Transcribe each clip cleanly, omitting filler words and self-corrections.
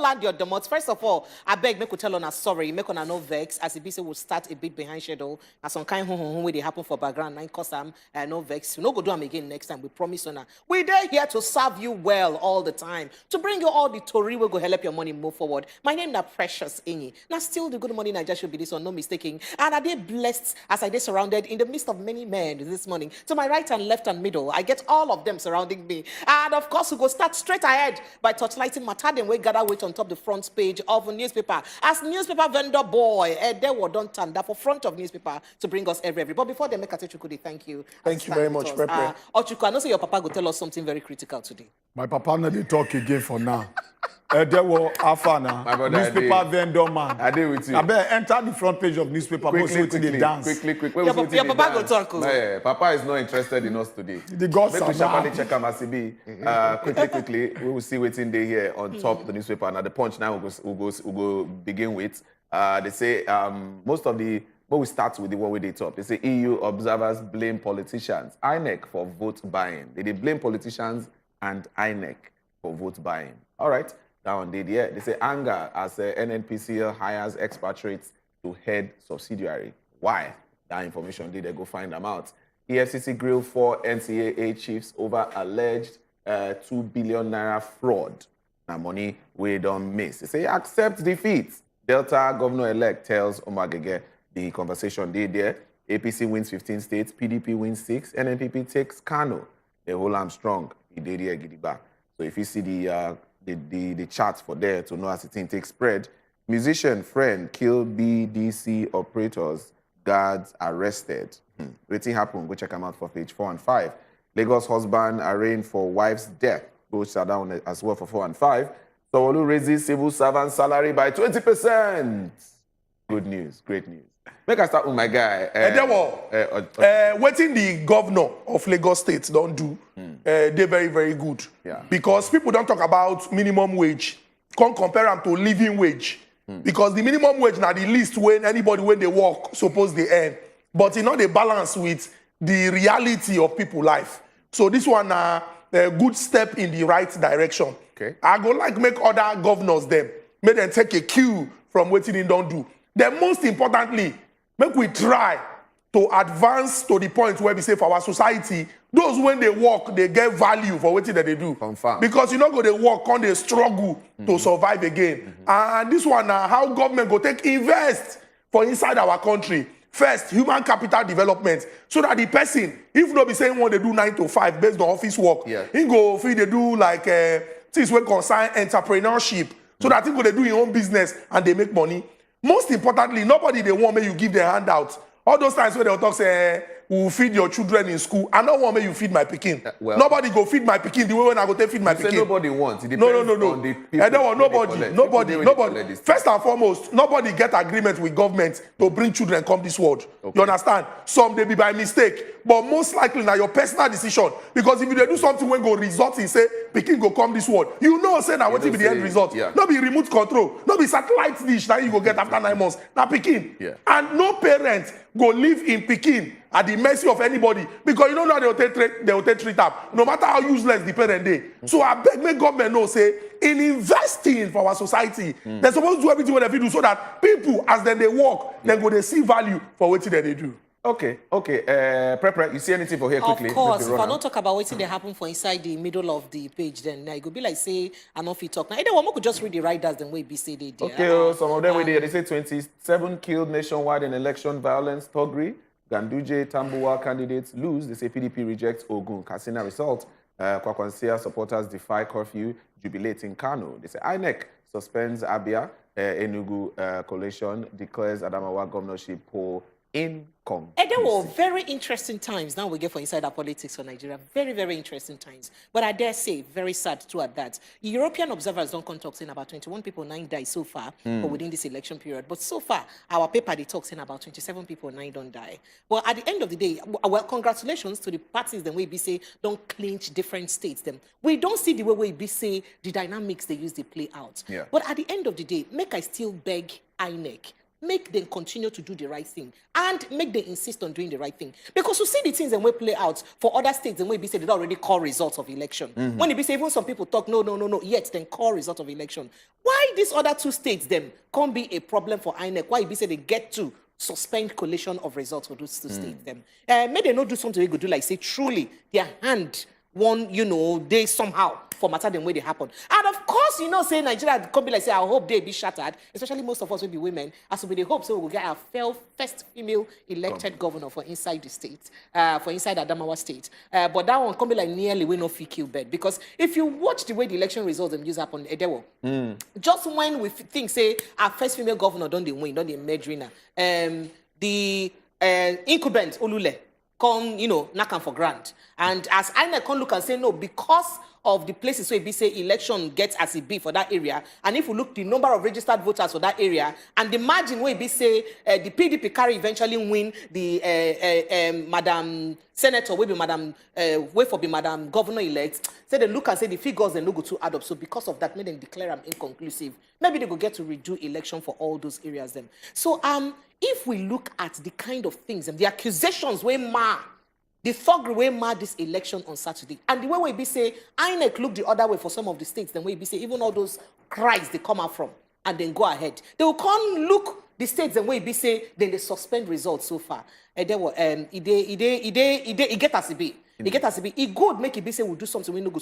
land your domots. First of all, I beg make you tell on us sorry, make on a no vex, as it be say we'll start a bit behind schedule, as some kind of where they happen for background, nine cause no vex. You no go do them again next time, we promise on that. We're there here to serve you well all the time, to bring you all the Tory will go help your money move forward. My name is Precious Inyi. Now still the good morning Naija should be this one, no mistaking. And I did blessed as I did surrounded in the midst of many men this morning. To my right and left and middle, I get all of them surrounding me. And of course, we go start straight ahead by touchlighting Matadem, we gather weight on top the front page of a newspaper. As newspaper vendor boy, they were done tanda for front of newspaper to bring us every. But before they make a Chukudi, thank you. Thank you very much, Pepe. Ochuku, I know say your papa go tell us something very critical today. My papa not dey talk again for now. There were Afana, newspaper vendor man. I did with you. I better enter the front page of newspaper. Quickly. Your papa go talk. Yeah, Papa is not interested in us today. The gods are sharply check him as quickly. We will see what's in there here on top of the newspaper. Now the punch now we'll go begin with. They say most of the. But we start with the one with the top. They say EU observers blame politicians, INEC for vote buying. They blame politicians and INEC for vote buying. All right, that one did, yeah. They say anger as NNPCL hires expatriates to head subsidiary. Why? That information did they go find them out. EFCC grilled 4 NCAA chiefs over alleged 2 billion naira fraud. Now money we don't miss. They say accept defeat. Delta governor-elect tells Omagege the conversation did there. APC wins 15 states, PDP wins 6, NNPP takes Kano. They hold arm strong. He did here, Gidiba. So if you see the charts for there to know as the thing takes spread, musician friend killed BDC operators, guards arrested. Waiting happen. Go check them out for page 4 and 5. Lagos husband arraigned for wife's death. Go shut down as well for 4 and 5. Sanwo-Olu raises civil servant salary by 20%. Good news, great news. Make I start with my guy. Waiting the governor of Lagos State don't do, they're very, very good. Yeah. Because people don't talk about minimum wage. Can't compare them to living wage. Because the minimum wage now the least when anybody when they work suppose they earn. But you know they balance with the reality of people life. So this one a good step in the right direction. Okay. I go like make other governors them, make them take a cue from what they don't do. Then most importantly, make we try to advance to the point where we say for our society, those when they work, they get value for what they do. Confirm. Because you know go they work, on they struggle to survive again. And this one how government go take invest for inside our country. First, human capital development, so that the person, if not be saying what they do 9 to 5 based on office work, he go feel they do like things when concern entrepreneurship, so that he go they do his own business and they make money. Most importantly, nobody they want me you give their handout. All those times where they'll talk say, we will feed your children in school. I don't want me you feed my pikin. Well, nobody go feed my pikin the way when I go take feed my pikin. Nobody wants. It no. on the people I don't want nobody. First and foremost, nobody get agreement with government to bring children come this world. Okay. You understand? Some they be by mistake, but most likely now your personal decision. Because if you do something when go result in say pikin go come this world, you know say now what will be the end result. Yeah. No be remote control, no be satellite dish that you go get after 9 months. Now pikin. Yeah. And no parent go live in pikin at the mercy of anybody because you don't know how they will take treat up no matter how useless the parent dey. So I beg make government know say in investing for our society they're supposed to do everything what they do so that people as then they work then go they see value for what they do. Okay. Prep, you see anything for here quickly? Of course, if I don't talk about what they happen for inside the middle of the page, then it could be like say I know if you talk now. Either one could just read the riders the way be say they did. Okay, some of them they say 27 killed nationwide in election violence. Togri, Ganduje, Tambuwa candidates lose. They say PDP rejects Ogun. Katsina result. Kwakwansia supporters defy curfew. Jubilate in Kano. They say INEC suspends Abia. Enugu coalition declares Adamawa governorship poll incomplete. And there were very interesting times now we get for insider politics for Nigeria. Very, very interesting times. But I dare say, very sad too at that. European observers don't come talk saying about 21 people, 9 died so far but within this election period. But so far, our paper, they talk saying about 27 people, 9 don't die. Well, at the end of the day, well, congratulations to the parties then we be say don't clinch different states. Them we don't see the way we be say the dynamics they use they play out. Yeah. But at the end of the day, make I still beg INEC. make them continue to do the right thing and make them insist on doing the right thing. Because you see the things and we play out for other states and we be say they already call results of election. When it be say even some people talk no, yet then call result of election. Why these other 2 states them can't be a problem for INEC? Why it be say they get to suspend collation of results for those 2 states them? May they not do something we could do like say truly their hand one, they somehow for matter the way they happen. And of course, say Nigeria can be like say, I hope they be shattered, especially most of us will be women, as we hope so we will get our first female elected governor for inside the state, for inside Adamawa state. But that one can be like nearly we no fee kill bed. Because if you watch the way the election results them use happen, just when we think say our first female governor don't they win, don't they merge winner, the incumbent Olule come, knock am for grant. And as INEC can look and say, no, because of the places where it be say election gets as it be for that area, and if we look the number of registered voters for that area, and the margin where it be say the PDP carry eventually win the Madam Senator, will be Madam, wait for be Madam Governor-elect, say they look and say the figures they no go to add up. So because of that, made them declare them inconclusive. Maybe they go get to redo election for all those areas then. So if we look at the kind of things and the accusations where the thuggery way this election on Saturday, and the way we be say INEC look the other way for some of the states, then we be say even all those cries they come out from and then go ahead. They will come look the states and we be say then they suspend results so far. And there were it get as it be. It get as it be. It good make it be say we'll do something. We know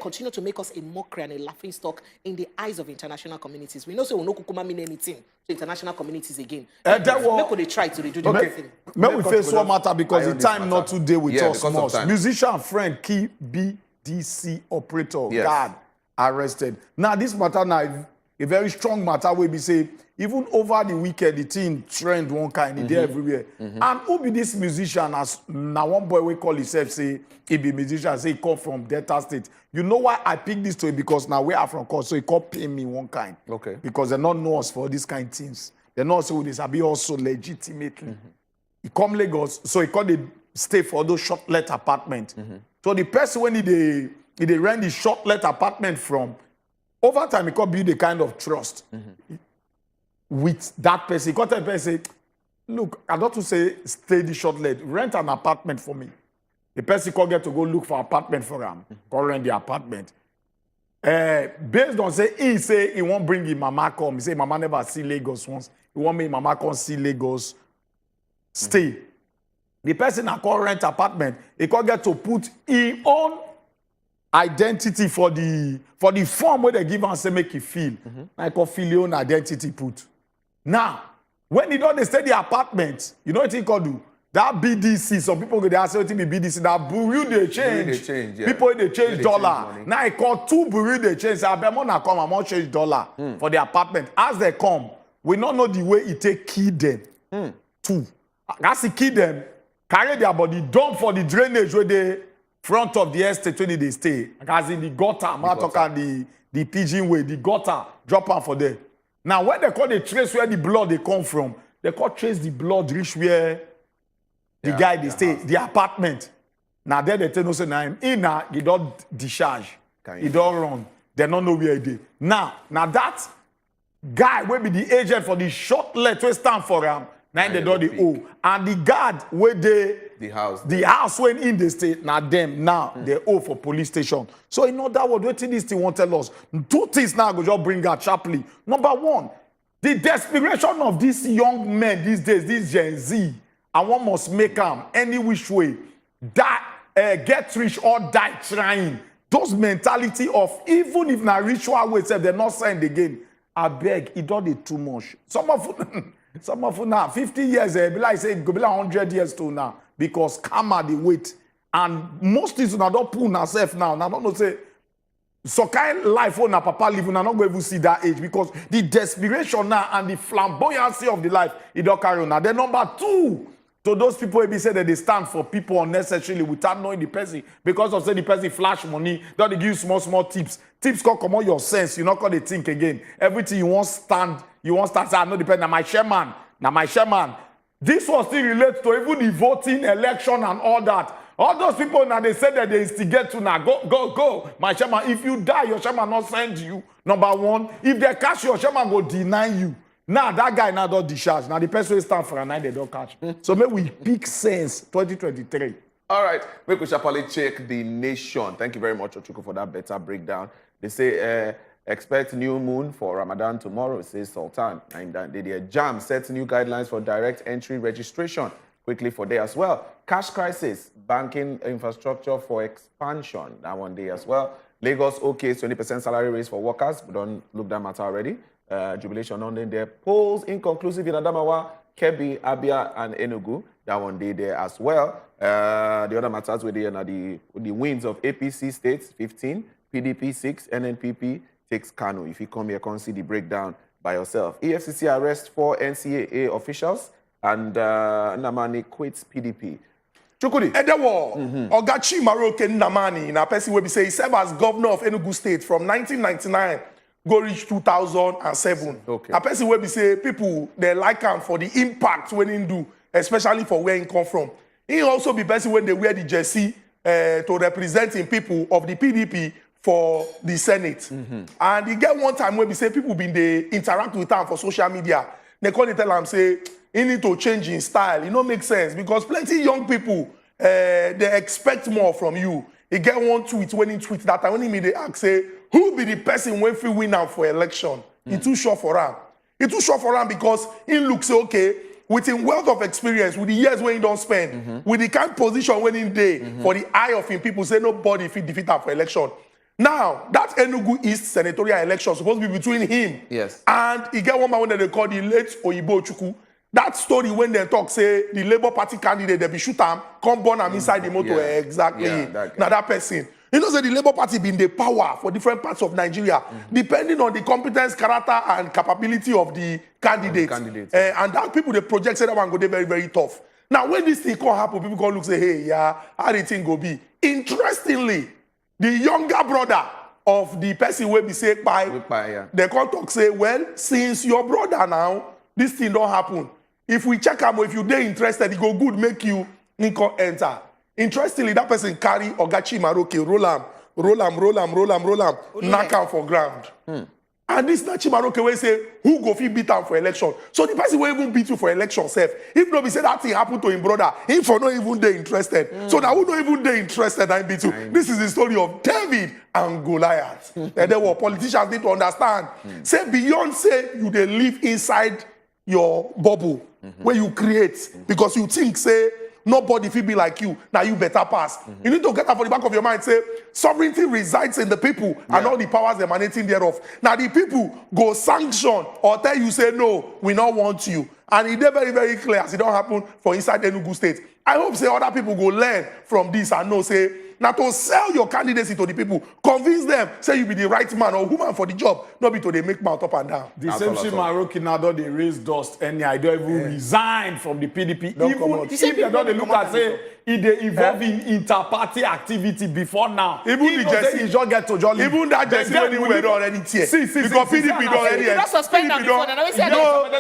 continue to make us a mockery and a laughing stock in the eyes of international communities. We know say we no kukuma mean anything to international communities again. Make they try to redo the right thing. May we face one matter because the time not today with us much. Musician friend key BDC operator guard arrested. Now this matter now a very strong matter where we say even over the weekend the thing trend one kind there everywhere. And who be this musician? As now one boy we call himself say he be musician, say he come from Delta State. You know why I pick this story? Because now we are from court, so he can't pay me one kind. Okay. Because they not know us for this kind of things. They know us who this be also legitimately. He come Lagos, so he can't stay for those short-let apartment. So the person when they rent the short-let apartment from, over time he can't build the kind of trust. With that person, he can't tell the person, look, I don't to say stay the short-let, rent an apartment for me. The person can't get to go look for apartment for him, go rent the apartment. Based on say he won't bring his mama come. He say mama never see Lagos once. He won't make mama come see Lagos. Stay. The person that can't rent apartment, he can't get to put his own identity for the form where they give and say make you feel. Like a feel your own identity put. Now, when he don't stay the apartment, you know what he can do? That BDC, some people go there say what be BDC, that bureau they change. People they change dollar. Now he call 2 bureau they change. I bet money come, I want change dollar for the apartment. As they come, we don't know the way it take key them. 2. As he key them, carry their body, dump for the drainage where they front of the estate when they stay. As in the gutter, I'm talking the pigeon way, the gutter, drop out for them. Now, when they call the trace where the blood they come from, they call trace the blood reach where the guy they stay, the apartment. Now, there they tell no say now he don't discharge, he don't run. They don't know where he is. Now that guy will be the agent for the short let we stand for him. Now they do the O. And the guard where the house when in the state, now them now they owe for police station. So in other words, what this thing won't tell us. 2 things now go just bring out sharply. Number 1, the desperation of these young men these days, this Gen Z, and one must make them any which way. That get rich or die trying. Those mentality of even if na ritual way they're not signed again. I beg, it don't it too much. Some of now 50 years, be like say it go be like 100 years to now because karma the wait. And most things now don't pull yourself now. Now don't know say so kind life when na papa live, now not going to see that age because the desperation now and the flamboyancy of the life it don't carry on. Now then number 2. So those people be say that they stand for people unnecessarily without knowing the person because of say the person flash money, don't they give you small tips. Tips come out your sense, you're not gonna think again. Everything you want start say I know depend on my chairman. This was still related to even the voting, election, and all that. All those people now they say that they instigate to now go. My chairman, if you die, your chairman not send you. Number 1, if they catch your chairman go deny you. Now that guy now don't discharge. Now the person will stand for a night, they don't catch. So maybe we pick sense 2023. All right, make we sharply check the nation. Thank you very much, Ochuku, for that better breakdown. They say expect new moon for Ramadan tomorrow, says Sultan. And the JAM sets new guidelines for direct entry registration quickly for day as well. Cash crisis, banking infrastructure for expansion, that one day as well. Lagos, okay, 20% salary raise for workers. We don't look that matter already. Jubilation on there. Polls inconclusive in Adamawa, Kebbi, Abia, and Enugu. That one day there as well. The other matters were there, the wins of APC states, 15, PDP 6, NNPP takes Kano. If you come here, come see the breakdown by yourself. EFCC arrests 4 NCAA officials, and Namani quits PDP. Chukudi. Edewo, Ogachi Maroke Namani, na person will be say he served as governor of Enugu State from 1999 go reach 2007. Okay. A person will be say people they like him for the impact when he do, especially for where he come from. He also be person when they wear the jersey to representing people of the PDP for the Senate. And he get one time when we say people been they interact with him for social media. They call it tell him say he need to change his style. It don't make sense because plenty young people they expect more from you. He get one tweet when he tweet that time when he made the ask say who be the person when we win out for election. He too short for him. He too short for him because he looks okay with him wealth of experience, with the years when he don't spend, with the kind of position when he day for the eye of him people say nobody fit defeat him for election. Now, that Enugu East senatorial election supposed to be between him and he get one man when they call the late Oyibo Chukwu. That story when they talk say the Labour Party candidate they be shoot him, come burn him inside the motor exactly. Now that person. You know, say the Labour Party been the power for different parts of Nigeria, depending on the competence, character, and capability of the candidates. And that people they project say that one go dey very, very tough. Now, when this thing can happen, people can look say, hey, yeah, how the thing go be? Interestingly, the younger brother of the person will be said by they can talk say, well, since your brother now, this thing don't happen. If we check him, if you dey interested, it go good, make you enter. Interestingly, that person carry Ogachi Maroke, roll am, knock am for ground. And this Nachi Maroke will say, who go fit beat am for election? So the person will even beat you for election self. If nobody say that thing happened to him brother, he for not even dey interested. So now who not even dey interested and beat you? This is the story of David and Goliath. And then what politicians need to understand. Say beyond say you dey live inside your bubble where you create because you think say nobody feel be like you. Now you better pass. You need to get that for the back of your mind. Say sovereignty resides in the people and all the powers emanating thereof. Now the people go sanction or tell you say no, we don't want you. And it's very, very clear as it don't happen for inside Enugu State. I hope say other people go learn from this and know say now to sell your candidacy to the people, convince them, say you be the right man or woman for the job, not be to they make mouth up and down. The same shit Maroke now don't they raise dust and I don't even resign from the PDP. Even if they don't look at say if they involve in inter-party activity before now. Even the Jesse just get to jolly. Even that Jesse when you were already tear. Because PDP don't already. You don't suspend them before. They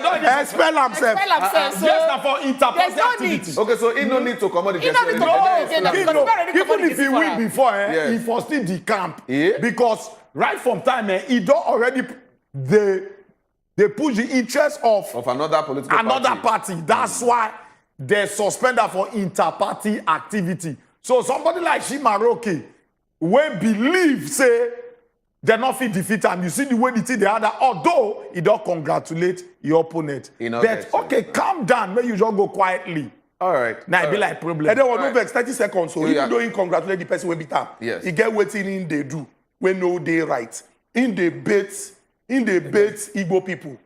don't expel themselves. Just for inter-party activity. Okay, so he no need to come on the Even if he win before, he for still the camp. Because right from time, he don't already they push the interest of another political party. That's why they suspend her for inter-party activity. So somebody like Shimaroke will believe, say, they're not fit defeat and you see the way they other, although he don't congratulate your opponent. But okay, calm down, maybe you just go quietly. All right. Now it be like problem. And then we'll move 30 seconds. So even though he congratulate the person will be time, he get waiting in they do when no day right. In the bait Igbo people.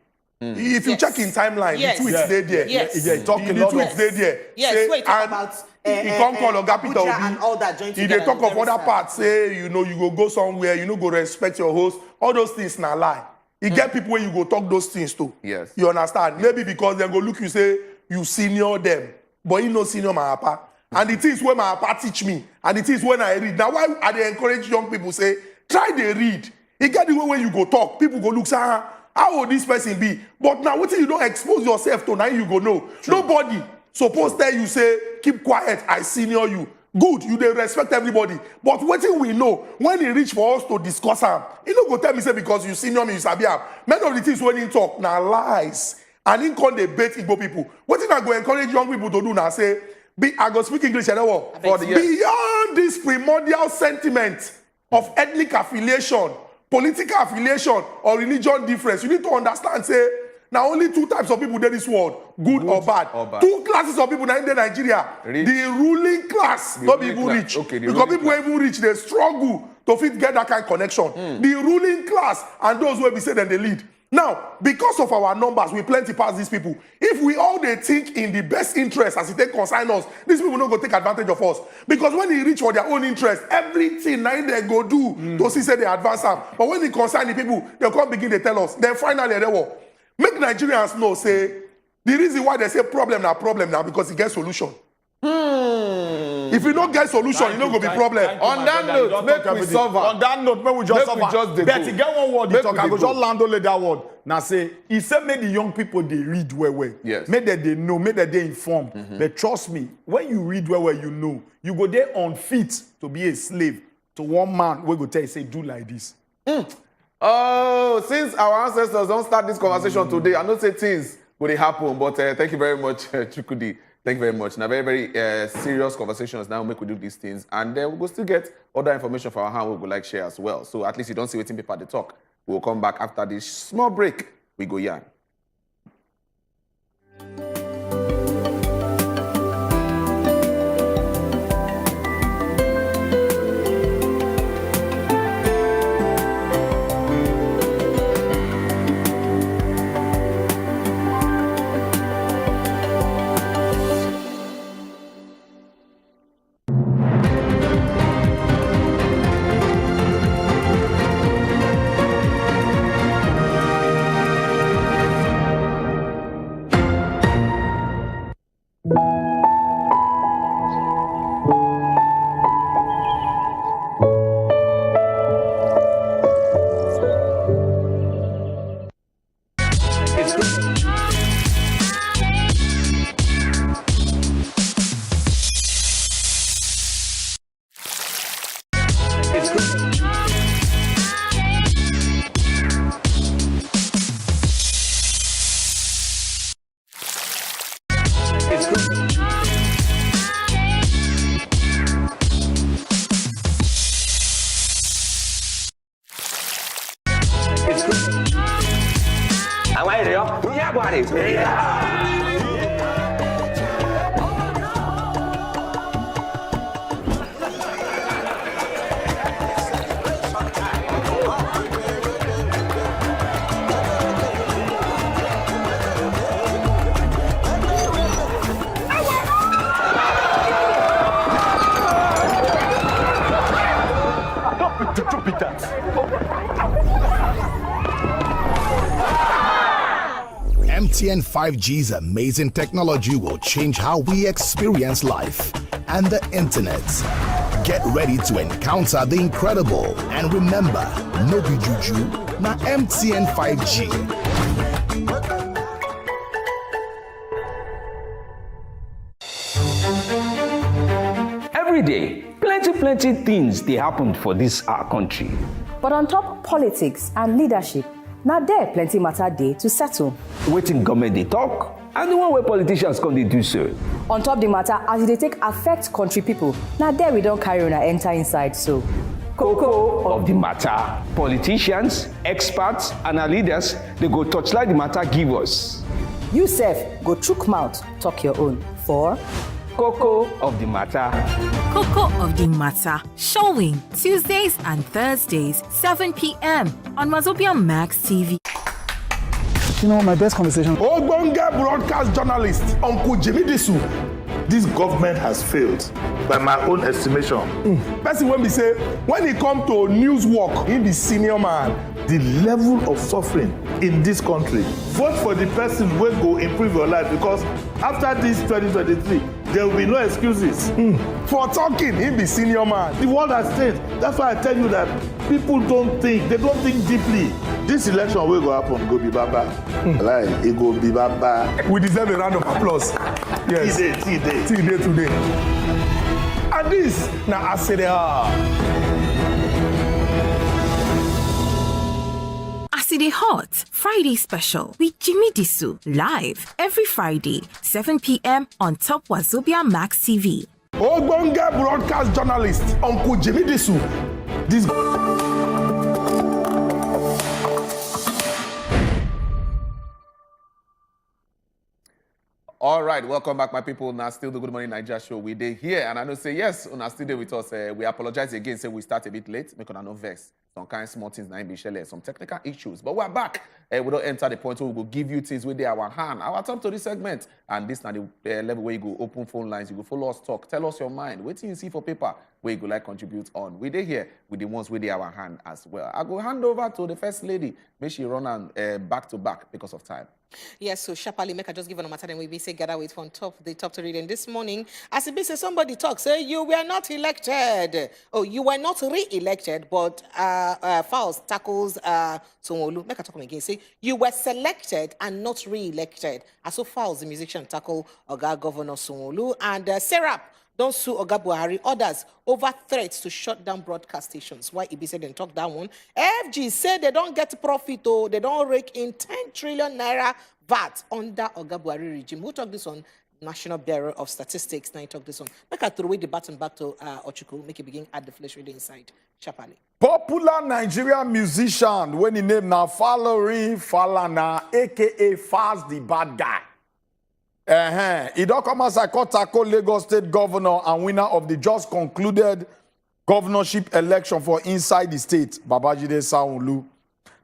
If you check in timeline, the tweets they there. The tweets they there. Yes, wait, talk about he can't call Oga Peter Obi. and all that joint If they talk of other parts, say you go somewhere, you go respect your host. All those things na lie. You get people where you go talk those things to. Yes. You understand? Maybe because they go look you say you senior them, but you know senior my papa. And the things when my papa teach me, and the things when I read. Now why I they encourage young people say try they read. You get the way when you go talk, people go look say how would this person be? But now what if you don't expose yourself to now you go know. Nobody supposed tell you say keep quiet, I senior you. good, you dey respect everybody. But wetin we know, when e reach for us to discuss am, e no go tell me say because you senior me, you sabi am. Many of the things when he talk na lies. And he come dey bait Igbo people. Wetin I go encourage young people to do now, say, I go speak English, beyond this primordial sentiment of ethnic affiliation, political affiliation, or religion difference, you need to understand, say, now only two types of people in this world, good or bad. Two classes of people in Nigeria. Rich. The ruling class, not people rich. Okay, because people class. Even rich, they struggle to fit get that kind of connection. The ruling class and those who be say that they lead. Now, because of our numbers, we plenty past these people. If we all they think in the best interest as it take consign us, these people not go take advantage of us. Because when they reach for their own interest, everything now they go do to see say they advance them. But when they consign the people, they'll come begin to tell us. Then finally they will make Nigerians know, say, the reason why they say problem now because it gets solution. If you don't get solution, you don't go be problem. On that note, make we solve. On that note, make we just solve. Betty, get one word. Talk. I go just land only that word. Now say, he said, make the young people they read well. Yes. Make that they know, make that they informed. But trust me, when you read well, you know, you go there unfit to be a slave to one man. We go tell you say, do like this. Oh, since our ancestors don't start this conversation today, I don't say things will happen. But thank you very much, Chukudi. Thank you very much. Now, very, very serious conversations now make we do these things. And then we'll still get other information from our hand we would like share as well. So at least you don't see waiting paper they talk. We'll come back after this small break. We go yarn. MTN 5G's amazing technology will change how we experience life and the internet. Get ready to encounter the incredible. And remember, no be juju, na MTN 5G. Every day, plenty things they happen for this our country. But on top politics and leadership, now there plenty matter day to settle. Waiting government they talk, and the one where politicians come they do so. On top the matter as they take affect country people, now there we don't carry on and enter inside so. Cocoa of the matter. Politicians, experts, and our leaders, they go touchlight the matter give us. You sef, go chook mouth, talk your own. For Cocoa of the matter. Cocoa of the matter. Showing Tuesdays and Thursdays, 7 p.m. on wazobiamax TV. You know, my best conversation. Ogbonge broadcast journalist, Uncle Jimmy Disu. This government has failed, by my own estimation. Person when we say, when it come to news work, he be senior man. The level of suffering in this country. Vote for the person who go improve your life, because after this 2023, there will be no excuses. For talking, he be senior man. The world has changed. That's why I tell you that people don't think. They don't think deeply. This election will go happen. Go be baba. Like it go be baba. We deserve a round of applause. Yes. Today. Today. And this, now I say they are. Aside Hot Friday special with Jimmy Disu live every Friday 7 p.m. on top wazobiamax TV. Ogbonge broadcast journalist Uncle Jimmy Disu. This. All right, welcome back, my people. Now, still the Good Morning Naija show. We did here, and I know say yes, una still there with us. We apologize again, say we start a bit late. Make una no vex. Some kind of small things, now be share some technical issues, but we're back. We don't enter the point where we will give you things with our hand. Our top to this segment, and this now the level where you go open phone lines, you go follow us talk, tell us your mind. Wait till you see for paper where you go like contribute on. We did here with the ones with our hand as well. I go hand over to the first lady. Make she run on back to back because of time. Yes, so sharply make I just give on a matter and we be say gather with from the top to reading this morning. As it be say somebody talks, say you were not elected. Oh, you were not re-elected, but Fowles tackles Sanwo-Olu. Make I talk again. Say you were selected and not re-elected. As so Fowles, the musician, tackle Oga Governor Sanwo-Olu, and Serap don't sue Oga Buhari, others over threats to shut down broadcast stations. Why Ibi said and talk that one. FG said they don't get profit, oh, they don't rake in 10 trillion naira VAT under Oga Buhari regime. Who talk this on National Bureau of Statistics? Now talk this on. Make I throw away the button back to Ochuku, make it begin add the flesh ready inside. Sharply. Popular Nigerian musician, when he named now Falana, aka Faz the Bad Guy. He don't come as I call tackle Lagos State Governor and winner of the just concluded governorship election for inside the state, Babajide Sanwo-Olu.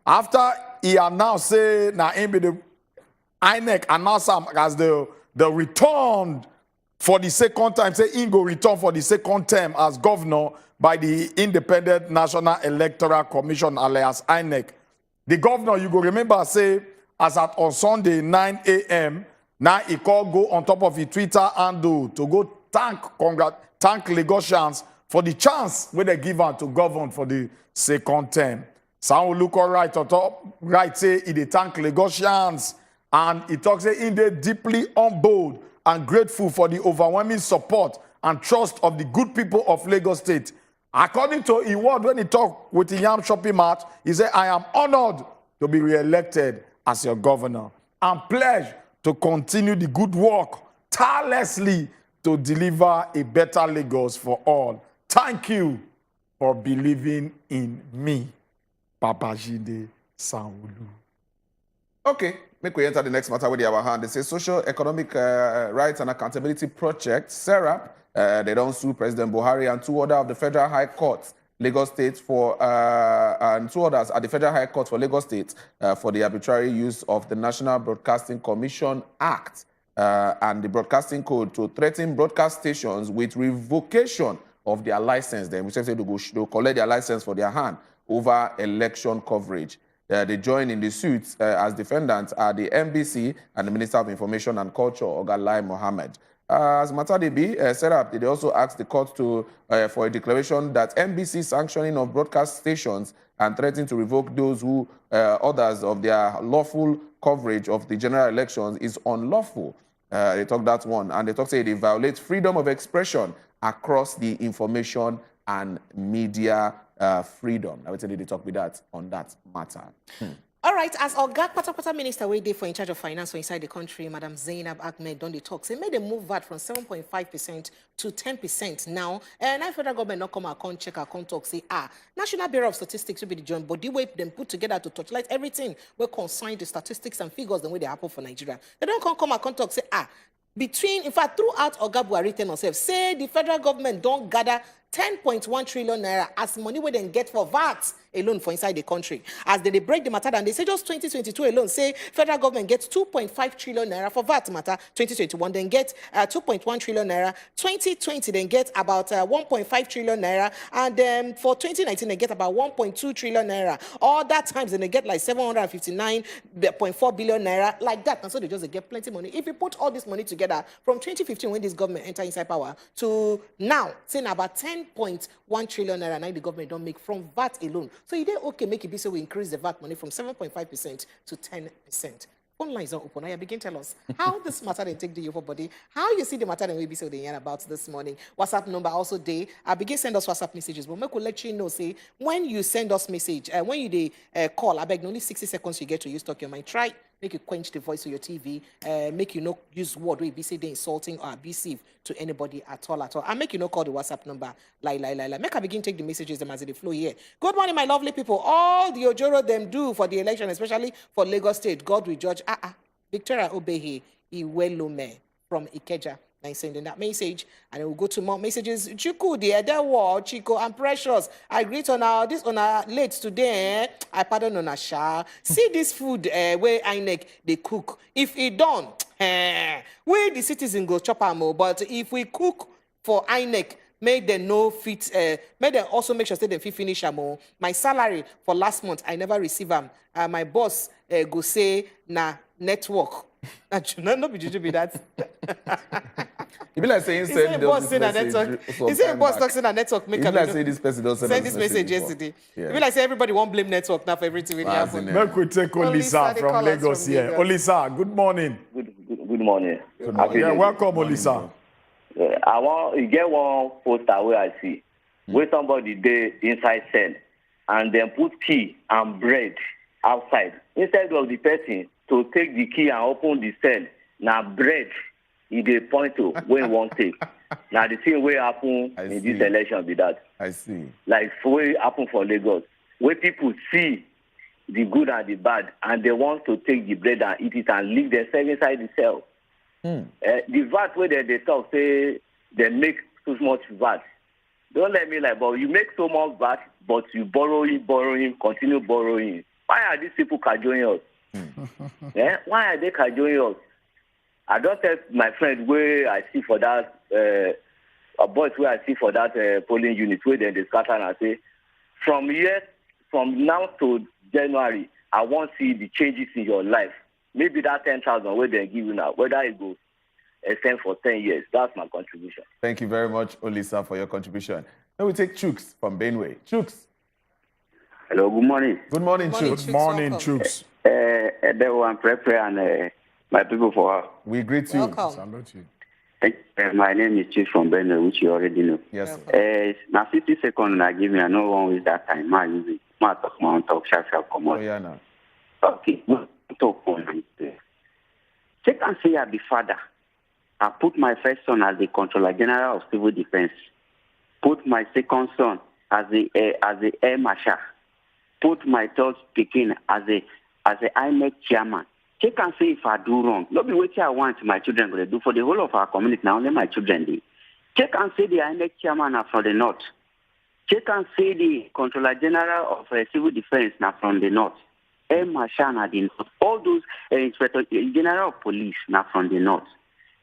After he announced, say, na him be the INEC announced him as the return for the second time, say he go return for the second term as governor by the Independent National Electoral Commission, alias INEC. The governor, you go remember, say, as at on Sunday, 9 a.m., now he called go on top of his Twitter handle to go thank Lagosians for the chance where they give her to govern for the second term. Sanwo-Olu right on top, right say he dey thank Lagosians, and he talks say he dey deeply humbled and grateful for the overwhelming support and trust of the good people of Lagos State. According to his word, when he talked with the Yam Shopping Mart, he said, I am honored to be re-elected as your governor and pledge to continue the good work tirelessly to deliver a better Lagos for all. Thank you for believing in me, Babajide Sanwo-Olu. Okay, make we enter the next matter with our hand. They say Social Economic Rights and Accountability Project, SERAP, they don't sue President Buhari and two others of the Federal High Court, Lagos State and two others at the Federal High Court for Lagos State for the arbitrary use of the National Broadcasting Commission Act and the Broadcasting Code to threaten broadcast stations with revocation of their license. Then we say they'll collect their license for their hand over election coverage. They join in the suit as defendants are the MBC and the Minister of Information and Culture, Ogalai Mohammed. As matter they be, SERAP, they also asked the court to for a declaration that MBC sanctioning of broadcast stations and threatening to revoke those who others of their lawful coverage of the general elections is unlawful. They talk that one, and they talk say they violate freedom of expression across the information and media freedom. I will tell you they talk with that on that matter. All right, as Oga Patapata Minister wey dey for in charge of finance for inside the country, Madam Zainab Ahmed, don dey talk. Say made them move VAT from 7.5% to 10% now. And now federal government not come and check and talk. Say National Bureau of Statistics will be the joint body wey them put together to touchlight everything wey concern the statistics and figures the way they happen for Nigeria. They don't come and talk. Say between, in fact, throughout Oga Buhari ten herself, say the federal government don't gather 10.1 trillion naira as money we then get for VAT alone for inside the country. As they break the matter down, they say just 2022 alone, say federal government gets 2.5 trillion naira for VAT matter. 2021 then get 2.1 trillion naira. 2020 then get about 1.5 trillion naira. And for 2019 they get about 1.2 trillion naira. All that times then they get like 759.4 billion naira like that. And so they just get plenty money. If you put all this money together from 2015 when this government entered inside power to now, saying about 10.1 trillion naira now the government don't make from VAT alone. So you did okay make it be so we increase the VAT money from 7.5% to 10%. phone lines are open. I begin tell us how this matter they take the your body, how you see the matter that we be so they about this morning. WhatsApp number also day. I begin send us WhatsApp messages, but make will let you know say when you send us message, when you call, I beg only 60 seconds you get to use talk your mind. Try make you quench the voice of your TV, make you not use word where be say they insulting or abusive to anybody at all. And make you not call the WhatsApp number. Make I begin take the messages them as they flow here. Good morning, my lovely people. All the Ojoro them do for the election, especially for Lagos State. God will judge. Victoria Obehe Iwelume from Ikeja. I'm sending that message, and we'll go to more messages. Chiku, the Edewo, Chico, and Precious. I greet on our late today. I pardon on a sha. See this food where INEC they cook. If it done, we the citizen go chop am. But if we cook for INEC, make them no fit. Make them also make sure they fit finish am. My salary for last month I never receive am. My boss go say na network. No be juju be that. You be like saying send boss say na network. He say boss talk say na network. Make like say this person don't send this message yesterday. Yeah. You be like say everybody won't blame network now for everything when it happen. Make we take Olisa from Lagos here. Olisa, good morning. Good morning. Good morning. Yeah, welcome, Olisa. I want you get one poster where I see where somebody dey inside cell and then put key and bread outside instead of the person to take the key and open the cell. Now bread he dey point to when one take. Now the thing wey happen in this election be that. I see. Like wey happen for Lagos, where people see the good and the bad, and they want to take the bread and eat it and leave themselves inside the cell. The VAT where they talk say they make so much VAT. Don't let me like, but you make so much VAT, but you borrowing, continue borrowing. Why are these people cajoling us? Why are they cajoling us? I don't tell my friend where I see for that, boys where I see for that polling unit where they scatter and I say, from now to January, I want to see the changes in your life. Maybe that 10,000 where they give you now, whether it goes extend for 10 years. That's my contribution. Thank you very much, Olisa, for your contribution. Now we take Chooks from Benway. Chooks. Hello, good morning. Good morning, Chooks. Good morning, Chooks. Everyone, prepare and my people for we greet you. Welcome. Salute you. My name is Chief from Benway, which you already know. Yes. Now 50 seconds I give me, I know one with that time. I use it. I talk, sharp, come on. Oh, yeah, now. Okay, talk on it. Check and say I be father. I put my first son as the Controller General of Civil Defense. Put my second son as the Air Marshal. Put my third speaking as the INEC chairman. Check and say if I do wrong. Not be what I want my children to do for the whole of our community. Now only my children do. Check and say the INEC chairman are from the north. Check and say the Controller General of Civil Defense now from the north. Air Marshal are the north. All those Inspector General of Police now from the north.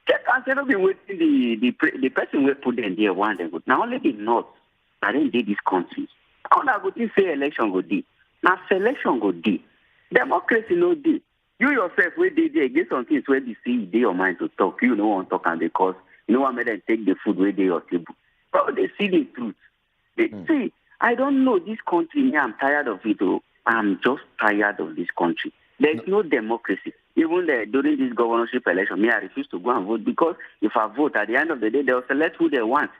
Check and say not be waiting the person will put them there one day. Now only the north. I didn't do this country. How na go think say election go dey? Now selection go dey. Democracy no dey. You yourself wey dey there get some things where you see dey your mind to talk. You no want to talk and because you no want make them take the food where dey your table. But they see the truth. They see, I don't know this country. Me, I'm tired of it. I'm just tired of this country. There's no democracy. Even during this governorship election, me, I refuse to go and vote because if I vote, at the end of the day, they'll select who they want.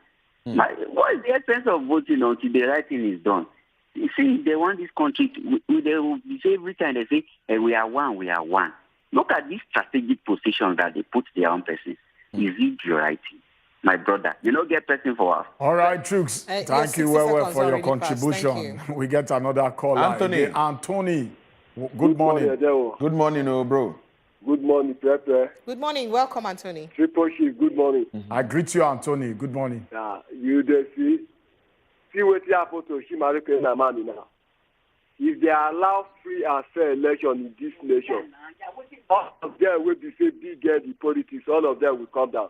What is the essence of voting until the right thing is done? You see, they want this country they will say every time they say, hey, we are one, we are one. Look at these strategic positions that they put their own person. Is it the right thing? My brother, you don't get person for us. All right, Chooks. Thank you well for your contribution. We get another caller. Anthony. Good morning. Good morning, bro. Good morning, Pepe. Good morning. Welcome, Anthony. Triple Chief, good morning. I greet you, Anthony. Good morning. You see what happened to Shimaruke and Amani now. If they allow free and fair election in this nation, all of them will be say big the politics, all of them will come down.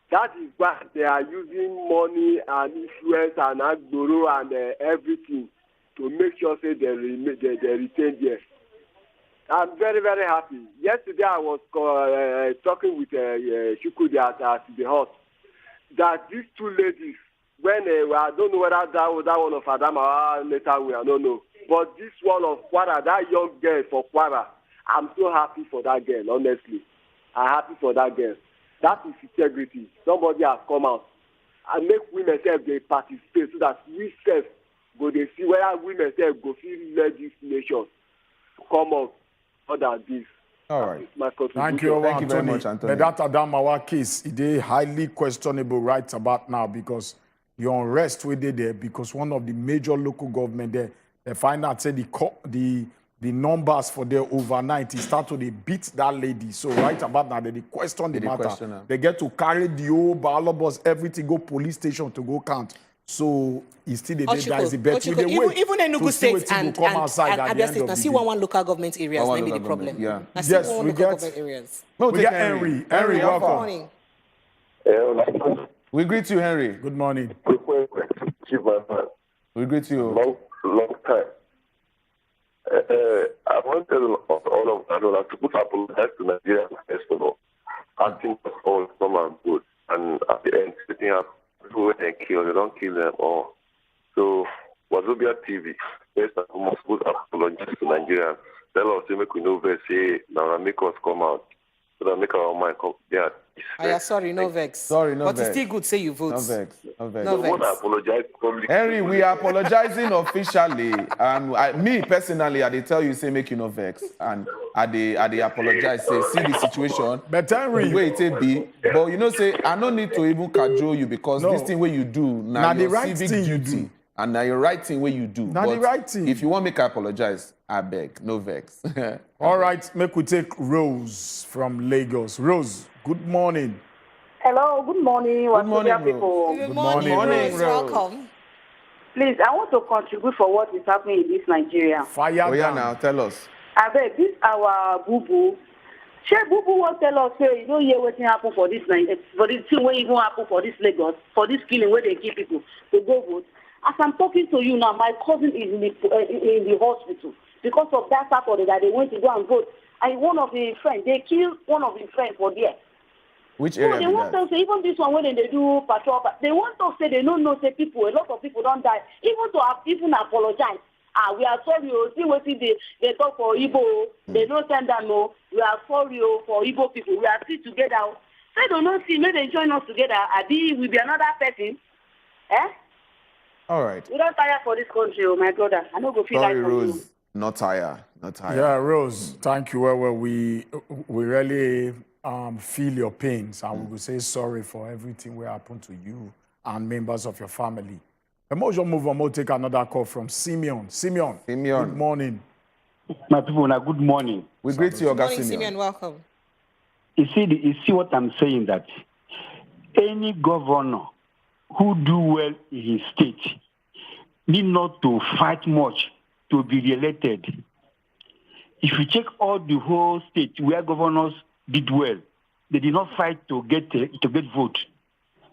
That is why they are using money and influence and agboro and everything to make sure say they retain there. I'm very, very happy. Yesterday I was talking with Shukwudi at the house that these two ladies, when I don't know whether that one of Adama later, I don't know. But this one of Kwara, that young girl for Kwara, I'm so happy for that girl, honestly. I'm happy for that girl. That is integrity. Somebody has come out and make women self they participate so that we self go they see whether women self go feel let this nation come up other than this. All right. Thank you, Thank you very much, Anthony. But that Adamawa case, it is highly questionable right about now because the unrest we did there because one of the major local government there, they find out say the numbers for their overnight, he start to they beat that lady. So right about now, they question the matter. They get to carry the whole ballot bus, everything, go police station to go count. So it's still the day that is the best. Even Enugu State and Abia State, now see one local government areas, maybe the problem. Yeah. Yes, we get areas. No, we get Henry. Henry, welcome. We greet you, Henry. Good morning. We greet you. Long time. I want to tell all of Angola to put apologize to Nigeria first of all. I think that's all come and good. And at the end, sitting up, people when they kill, they don't kill them all. So, Wazobia TV, first and foremost, put apologize to Nigeria. Tell us, make we know, say, now make us come out. So that make our mind come there. Sorry, no vex. Sorry, no vex. But it's still good say you vote. No vex. No vex. No vex. I want to apologize publicly. Henry, we are apologizing officially. Me personally, I tell you, say make you no vex. And I apologize, say see the situation. But Henry, wait it be. But you know, say I don't need to even cajole you because this thing where you do now your right civic duty. And now your right thing where you do. Now the right thing. If you want me to apologize, I beg, no vex. All right, make we take Rose from Lagos. Rose, good morning. Hello, good morning. Good morning, people. Good morning, Rose. Welcome. Please, I want to contribute for what is happening in this Nigeria. Fire oh, yeah, down. now, tell us. I beg, this our boo-boo. She boo-boo will tell us, say, you don't hear what happen for this thing where even happen for this Lagos, for this killing where they kill people to go vote. As I'm talking to you now, my cousin is in the hospital because of that Saturday that they went to go and vote. And one of the friends, they killed one of the friends for there. Which area? So they want to say, even this one when they do patrol, they want to say they don't know, say people, a lot of people don't die. Even to have even apologize. We are sorry, see what they talk for Igbo, they don't send them, no. We are sorry for Igbo people. We are still together. Say they don't see, maybe they join us together. We be another person. Eh? All right. We don't tire for this country, my brother. I don't go feel sorry, like Rose. You. Not tired. Not tired. Yeah, Rose, thank you. Well, we really feel your pains and we will say sorry for everything that happened to you and members of your family. And we'll move on. We'll take another call from Simeon. Simeon, good morning. My people, now good morning. We greet you, Good morning, Simeon. Welcome. You see what I'm saying, that any governor who do well in his state need not to fight much to be re-elected. If you check all the whole state where governors did well, they did not fight to get vote.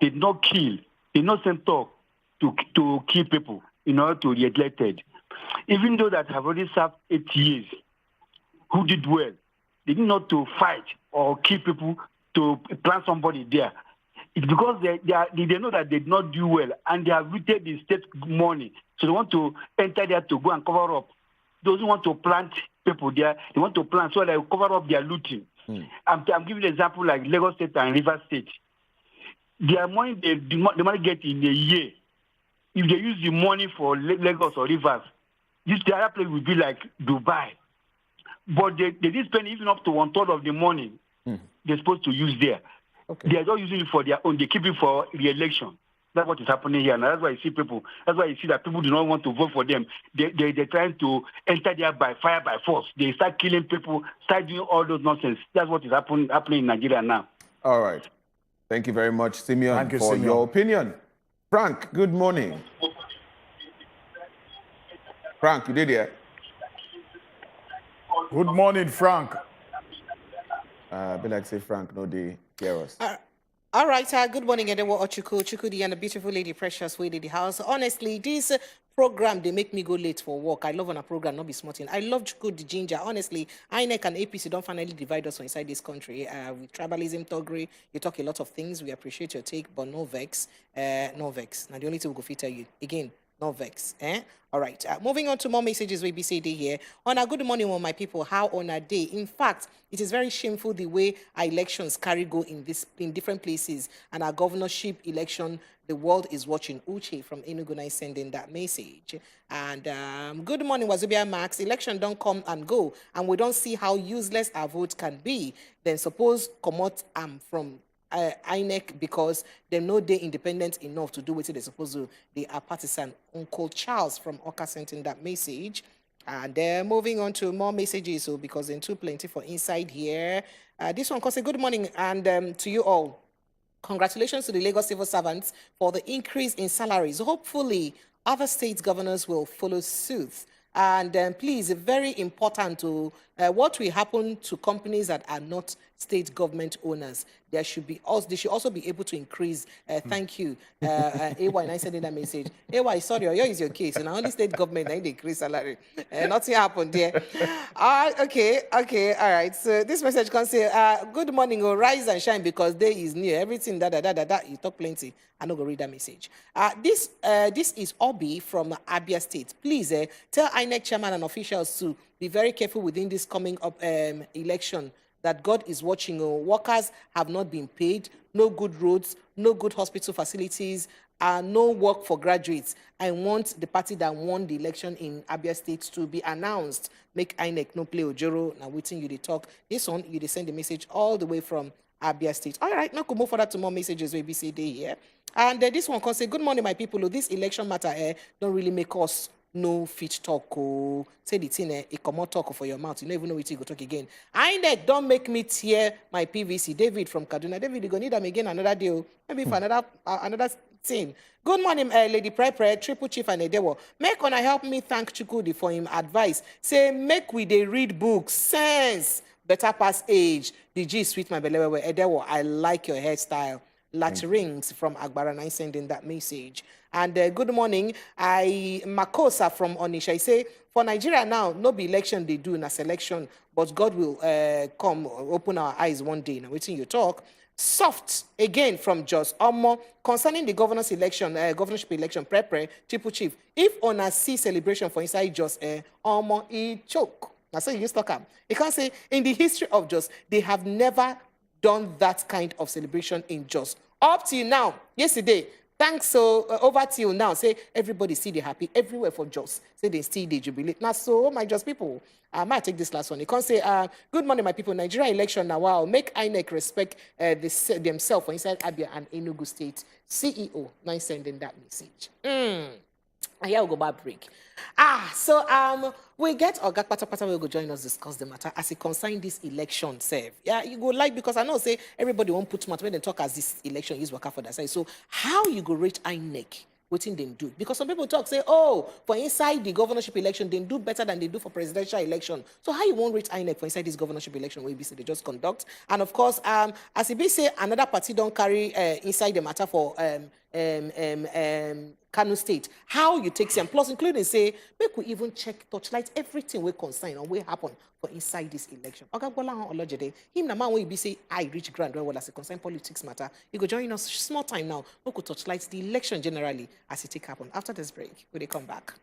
They did not kill. They did not send talk to kill people in order to be elected. Even though that have already served 8 years, who did well, they did not to fight or kill people to plant somebody there. It's because they know that they did not do well and they have looted the state money. So they want to enter there to go and cover up. Those who want to plant people there, they want to plant so they cover up their looting. I'm giving an example like Lagos State and Rivers State. Their money, the money get in a year. If they use the money for Lagos or Rivers, the other place would be like Dubai. But they didn't spend even up to 1/3 of the money they're supposed to use there. Okay. They are not using it for their own. They keep it for re-election. That's what is happening here. And that's why you see people. That's why you see that people do not want to vote for them. They're trying to enter there by fire, by force. They start killing people, start doing all those nonsense. That's what is happening in Nigeria now. All right. Thank you very much, Simeon, for your opinion. Frank, good morning. Frank, you did it? Good morning, Frank. Be like say Frank, no, they hear us. All right, good morning, everyone. Chukudi and the beautiful lady, precious lady, the house. Honestly, this program, they make me go late for work. I love on a program, not be smarting. I love Chukudi Ginger. Honestly, INEC and APC don't finally divide us inside this country. With tribalism, Togri, you talk a lot of things. We appreciate your take, but no vex. No vex. Now, the only thing we go fit tell you, again, no vex. All right. Moving on to more messages we be saying here. On a good morning, my people. How on a day? In fact, it is very shameful the way our elections carry go in different places, and our governorship election. The world is watching. Uche from Enugu sending that message. And good morning, wazobiamax. Election don't come and go, and we don't see how useless our vote can be. Then suppose comot from INEC because they know they're independent enough to do what they're supposed to. They are partisan. Uncle Charles from Oka sent in that message. And moving on to more messages, so because they're too plenty for inside here. This one calls a good morning and to you all. Congratulations to the Lagos civil servants for the increase in salaries. Hopefully, other state governors will follow suit. And please, very important to what will happen to companies that are not state government owners. They should also be able to increase. Thank you, AY. And I sent in that message. AY, sorry, here is your case. And only state government they increase salary. Nothing happened there. Okay, all right. So this message can say, "Good morning, rise and shine because day is near. Everything that you talk plenty." I'm not gonna read that message. This is Obi from Abia State. Please tell INEC chairman and officials to be very careful within this coming up election. That God is watching. Workers have not been paid, no good roads, no good hospital facilities, no work for graduates. I want the party that won the election in Abia State to be announced. Make INEC no play Ojoro. Now waiting you they talk. This one, you they send the message all the way from Abia State. All right, now could move further to more messages we be day here. And this one can say, good morning, my people. This election matter don't really make us no fit talk. Say the thing, a common talk for your mouth. You don't even know what you go talk again. INEC don't make me tear my PVC. David from Kaduna. David, you gonna need them again another deal. Maybe for another thing. Good morning, Lady Pre, Triple Chief and Edewo. Make una help me thank Chukudi for him advice. Say make we they read books. Sense. Better pass age. The G sweet my belly. Edewo, I like your hairstyle. Lat rings from Agbara 9 sending that message. And good morning, Makosa from Onisha. I say, for Nigeria now, no be election they do, na selection, but God will come open our eyes one day. Now, waiting you talk. Soft again from Jos Omo concerning the governorship election, Triple Chief. If on a see celebration for inside Jos, Omo he choke. That's how you used to come. You can't say in the history of Jos, they have never done that kind of celebration in Jos. Up till now, yesterday, thanks so over till now, say everybody see they happy everywhere for Jos. Say they still they jubilate. Now, so my Jos people, I might take this last one. You can't say, good morning, my people. Nigeria election now. Wow, make INEC respect themselves for inside Abia and Enugu State. CEO, now sending that message. Here we go back break. So we get Oga Pata will go join us discuss the matter as it concerns this election. Save. Yeah, you go like because I know say everybody won't put much when they talk as this election is working for that side. So how you go rate INEC? What thing they do? Because some people talk say, oh, for inside the governorship election, they do better than they do for presidential election. So how you won't rate INEC for inside this governorship election where they just conduct? And of course, as it be say another party don't carry inside the matter for Kano State. How you take some plus including say make we even check touchlight everything we concern and what happen for inside this election. Okay, Olojede, him na man will be say I reach grand well as a concern politics matter. You go join us small time now. We could touchlight the election generally as it take happen. After this break, will they come back?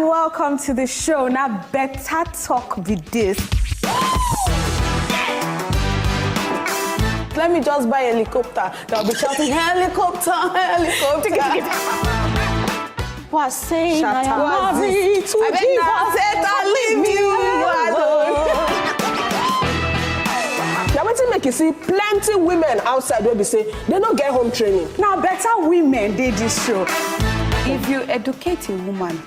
Welcome to the show. Now, better talk with this. Let me just buy a helicopter. They'll be shouting, helicopter, helicopter. Was saying I am ready to give us it and leave you alone. Now, what you make you see plenty women outside where they say they don't get home training. Now, better women did this show. If you educate a woman,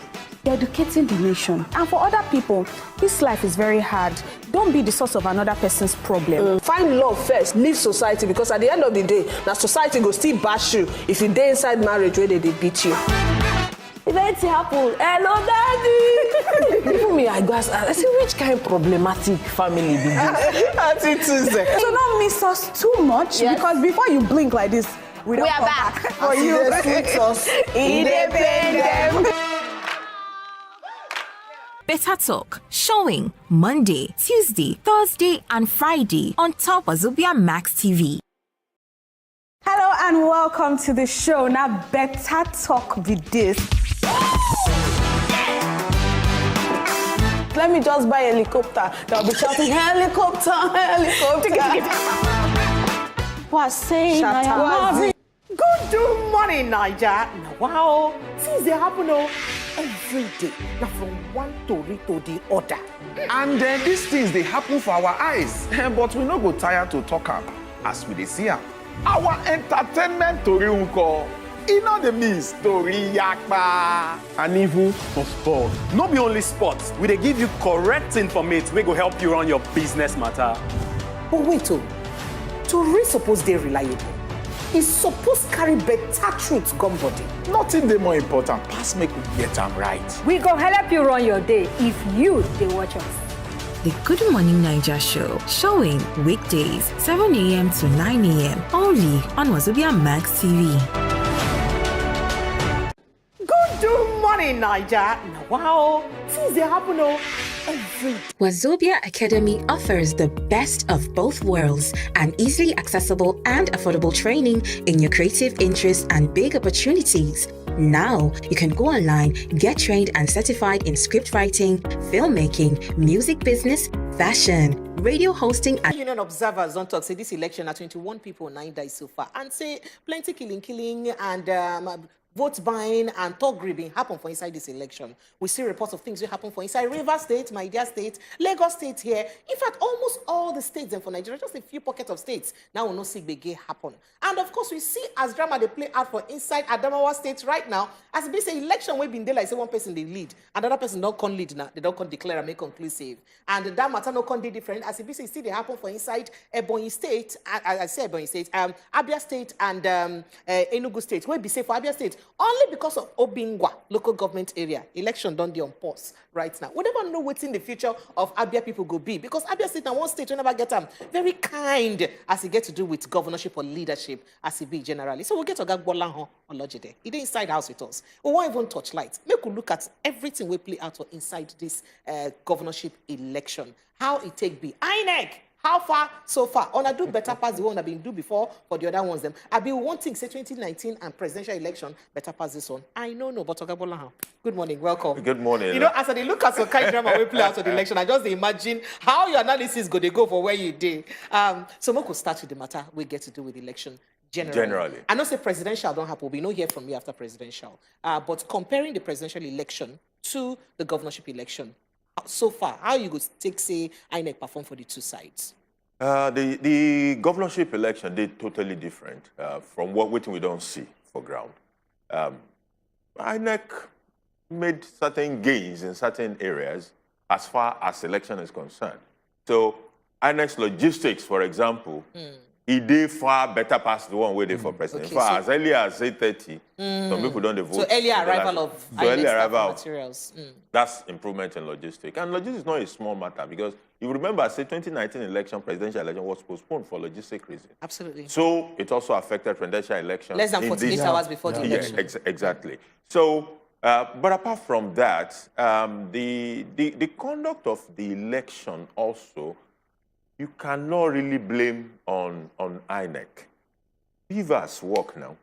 You're educating the nation. And for other people, this life is very hard. Don't be the source of another person's problem. Find love first, leave society, because at the end of the day, now society go still bash you if you dey inside marriage where they beat you. If anything happen, hello, daddy. Even me, I say, which kind of problematic family be this? So don't miss us too much, because before you blink like this, we are back for you. Independent. Better Talk, showing Monday, Tuesday, Thursday, and Friday on top Wazobia Max TV. Hello and welcome to the show. Now, Better Talk with this. Let me just buy a helicopter. They'll be shouting, helicopter, helicopter. What's saying? I am having. Good morning, Naija. Now, wow, things they happen every day. Now, from one story to the other. And then these things, they happen for our eyes. But we no go tired to talk am as we dey see am. Our entertainment tori unko. E no dey miss story yakpa. And even for sport. No be only sports. We dey give you correct information wey go help you run your business matter. But wait, tori suppose dey reliable. E suppose carry better truth gum body. Nothing dey more important. Pass make we get am right. We go help you run your day if you dey watch us. The Good Morning Naija show, showing weekdays 7 a.m. to 9 a.m. only on Wazobia Max TV. Good morning, Naija. Now, wow, things they happen every day. Wazobia Academy offers the best of both worlds, an easily accessible and affordable training in your creative interests and big opportunities. Now, you can go online, get trained and certified in script writing, filmmaking, music business, fashion, radio hosting, and Union observers don't talk. Say this election are 21 people 9 died so far, and say plenty killing, and vote buying and talk gribbing happen for inside this election. We see reports of things that happen for inside Rivers State, my dear state, Lagos State here. In fact, almost all the states and for Nigeria, just a few pockets of states. Now we know see big happen. And of course, we see as drama they play out for inside Adamawa State right now. As it be say election we been there like say one person they lead, another person don't con lead now. They don't con declare and make conclusive. And that matter no con be different. As it be say still they happen for inside Ebonyi State. I say Ebonyi State, Abia State and Enugu State. Where be say for Abia State only because of Obingwa local government area. Election done the on pause right now. We never know what's in the future of Abia people go be, because Abia State and one state will never get very kind as it get to do with governorship or leadership as it be generally. So we'll get to Gagbola on Lojide. It inside house with us. We won't even touch light. Make we look at everything we play out inside this governorship election. How it take be. INEC. How far so far? On I do better pass the one I've been do before for the other ones. I've been wanting say 2019 and presidential election better pass this one. I know, but Ogabola, good morning, welcome. Good morning. You know, as I look at some kind of drama we play out of the election, I just imagine how your analysis go for where you did. So we could start with the matter we get to do with the election. Generally. I know say presidential don't happen. We know hear from me after presidential. But comparing the presidential election to the governorship election, so far, how you could take, say, INEC perform for the two sides? The governorship election, they're totally different from what we don't see for ground. INEC made certain gains in certain areas as far as election is concerned. So INEC's logistics, for example, it did far better past the one where they for president. Okay, far so as early as 8:30, some people don't vote. So early arrival of materials. That's improvement in logistics. And logistics is not a small matter, because you remember, say 2019 election, presidential election was postponed for logistic reasons. Absolutely. So it also affected presidential election. Less than 48 hours before the election. Yeah, exactly. So, but apart from that, the conduct of the election also, you cannot really blame on INEC. Beavers work now.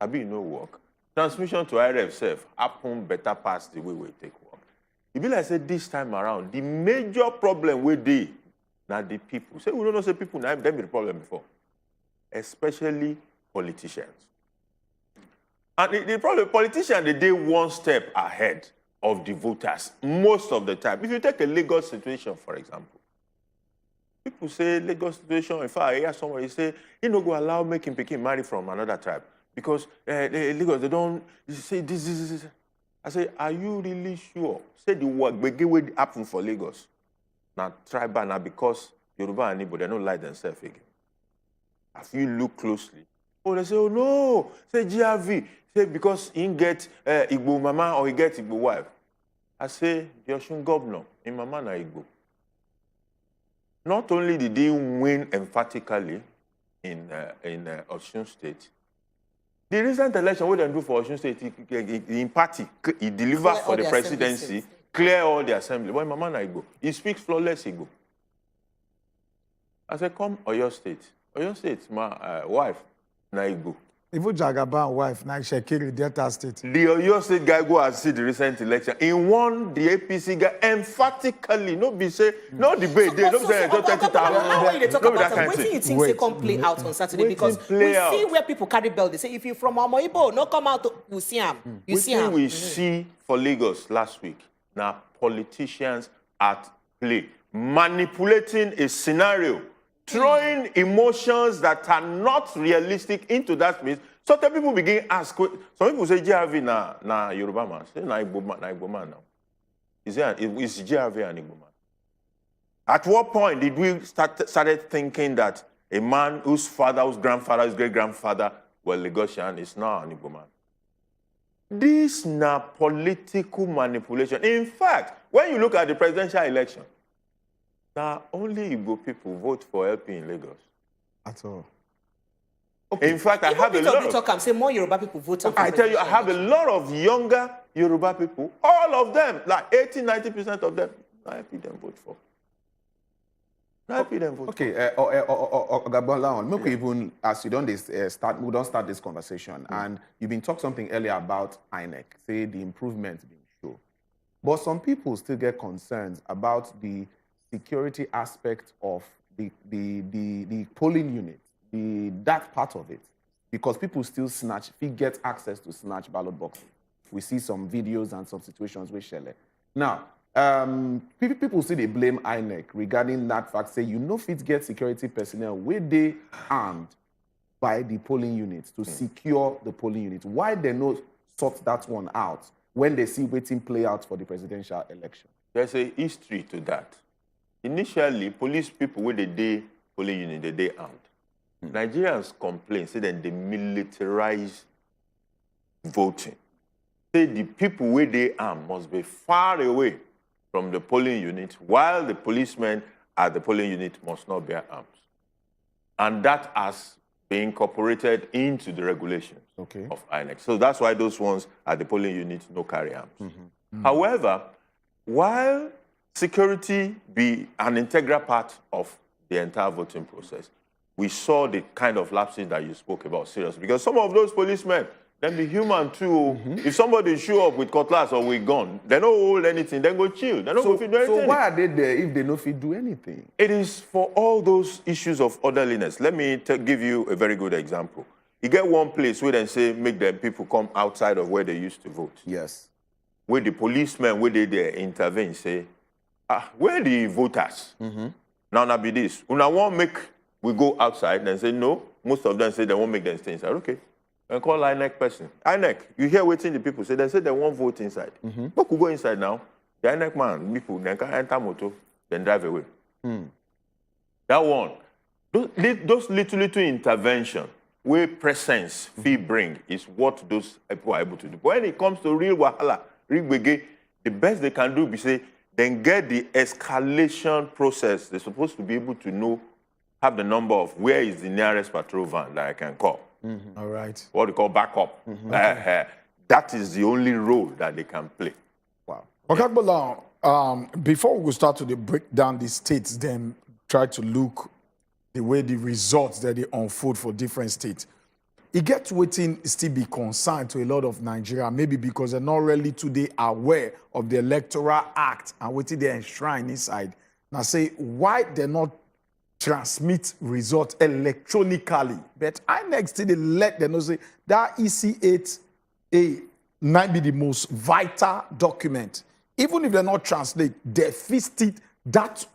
Abi no work. Transmission to IRF self happen better past the way we take work. If like say this time around, the major problem with the now the people. Say we don't know say people now them be the problem before. Especially politicians. And the problem, politicians they dey one step ahead of the voters most of the time. If you take a Lagos situation, for example, people say Lagos situation, if I hear somebody say, he no go allow making Pekin marry from another tribe. Because Lagos, they don't, you say this. I say, are you really sure? Say the work, but get what happen for Lagos. Now, tribal, now because Yoruba and Igbo, they don't like themselves again. If you look closely, oh, they say, oh no, say GRV, say because he get Igbo mama or he get Igbo wife. I say, the Osun governor, in mama na Igbo. Not only did he win emphatically in Osun State, the recent election, what they do for Osun State, in party, he delivered for the presidency, clear all the assembly. But mama na Igbo, he speaks flawless Igbo. I said, come Oyo State. Oyo State, my wife, na Igbo. Even Jagaban wife, na Shekiri, Delta State. The Oyo State guy go and see the recent election. He won the APC guy emphatically. No be say, no debate. They don't say, don't 30,000. How are you talk about it? What do you think they come play out on Saturday? Because we see where people carry belt. They say, if you're from Amoibo, no come out, we see him. You see him. We see for Lagos last week, now politicians at play, manipulating a scenario, throwing emotions that are not realistic into that space. So the people begin to ask. Some people say GRV na Yoruba man. Say na Igbo man now. Is GRV an Igbo man? At what point did we started thinking that a man whose father, whose grandfather, whose great-grandfather were Lagosian is now an Igbo man? This na political manipulation. In fact, when you look at the presidential election, now, only Igbo people vote for LP in Lagos. At all. Okay. In fact, I have a lot of... I'm saying more Yoruba people vote. I tell you, I have a lot of younger Yoruba people. All of them, like 80-90% of them, LP them vote for. LP them vote for. Okay, maybe even as we don't start this conversation, and you've been talking something earlier about INEC, say the improvement being shown. But some people still get concerns about the security aspect of the polling unit, that part of it, because people still get access to snatch ballot boxes. We see some videos and some situations with Shelley. Now, people still they blame INEC regarding that fact, say you know fit get security personnel where they armed by the polling units to secure the polling unit. Why they not sort that one out when they see waiting play out for the presidential election? There's a history to that. Initially, police people with the day polling unit, they armed. Nigerians complain, say that they militarize voting. Say the people with they armed must be far away from the polling unit, while the policemen at the polling unit must not bear arms. And that has been incorporated into the regulations of INEC. So that's why those ones at the polling unit no carry arms. However, while security be an integral part of the entire voting process, we saw the kind of lapses that you spoke about seriously. Because some of those policemen, them be human too. If somebody show up with cutlass or with gun, they don't hold anything, then go chill. They don't go fit do anything. So why are they there if they don't fit do anything? It is for all those issues of orderliness. Let me give you a very good example. You get one place where they say make the people come outside of where they used to vote. Yes. Where the policemen, where they there intervene, say, where are the voters? Now be this. Una won't make we go outside and say no. Most of them say they won't make them stay inside. Okay. And call INEC person. INEC, you hear waiting the people say they say they won't vote inside. But we go inside now. The INEC man, people, they can enter motor, then drive away. That one. Those little intervention where presence fee bring is what those people are able to do. But when it comes to real wahala, real gbege, the best they can do is say, then get the escalation process. They're supposed to be able to know, have the number of where is the nearest patrol van that I can call. All right. What we call backup. That is the only role that they can play. Wow. Okay, before we start to break down the states, then try to look the way the results that they unfold for different states. It gets waiting still be concerned to a lot of Nigeria, maybe because they're not really today aware of the Electoral Act and waiting they enshrine inside. Now say why they're not transmit results electronically, but INEC still they let them know say that EC8A might be the most vital document. Even if they're not translate, they fist it, that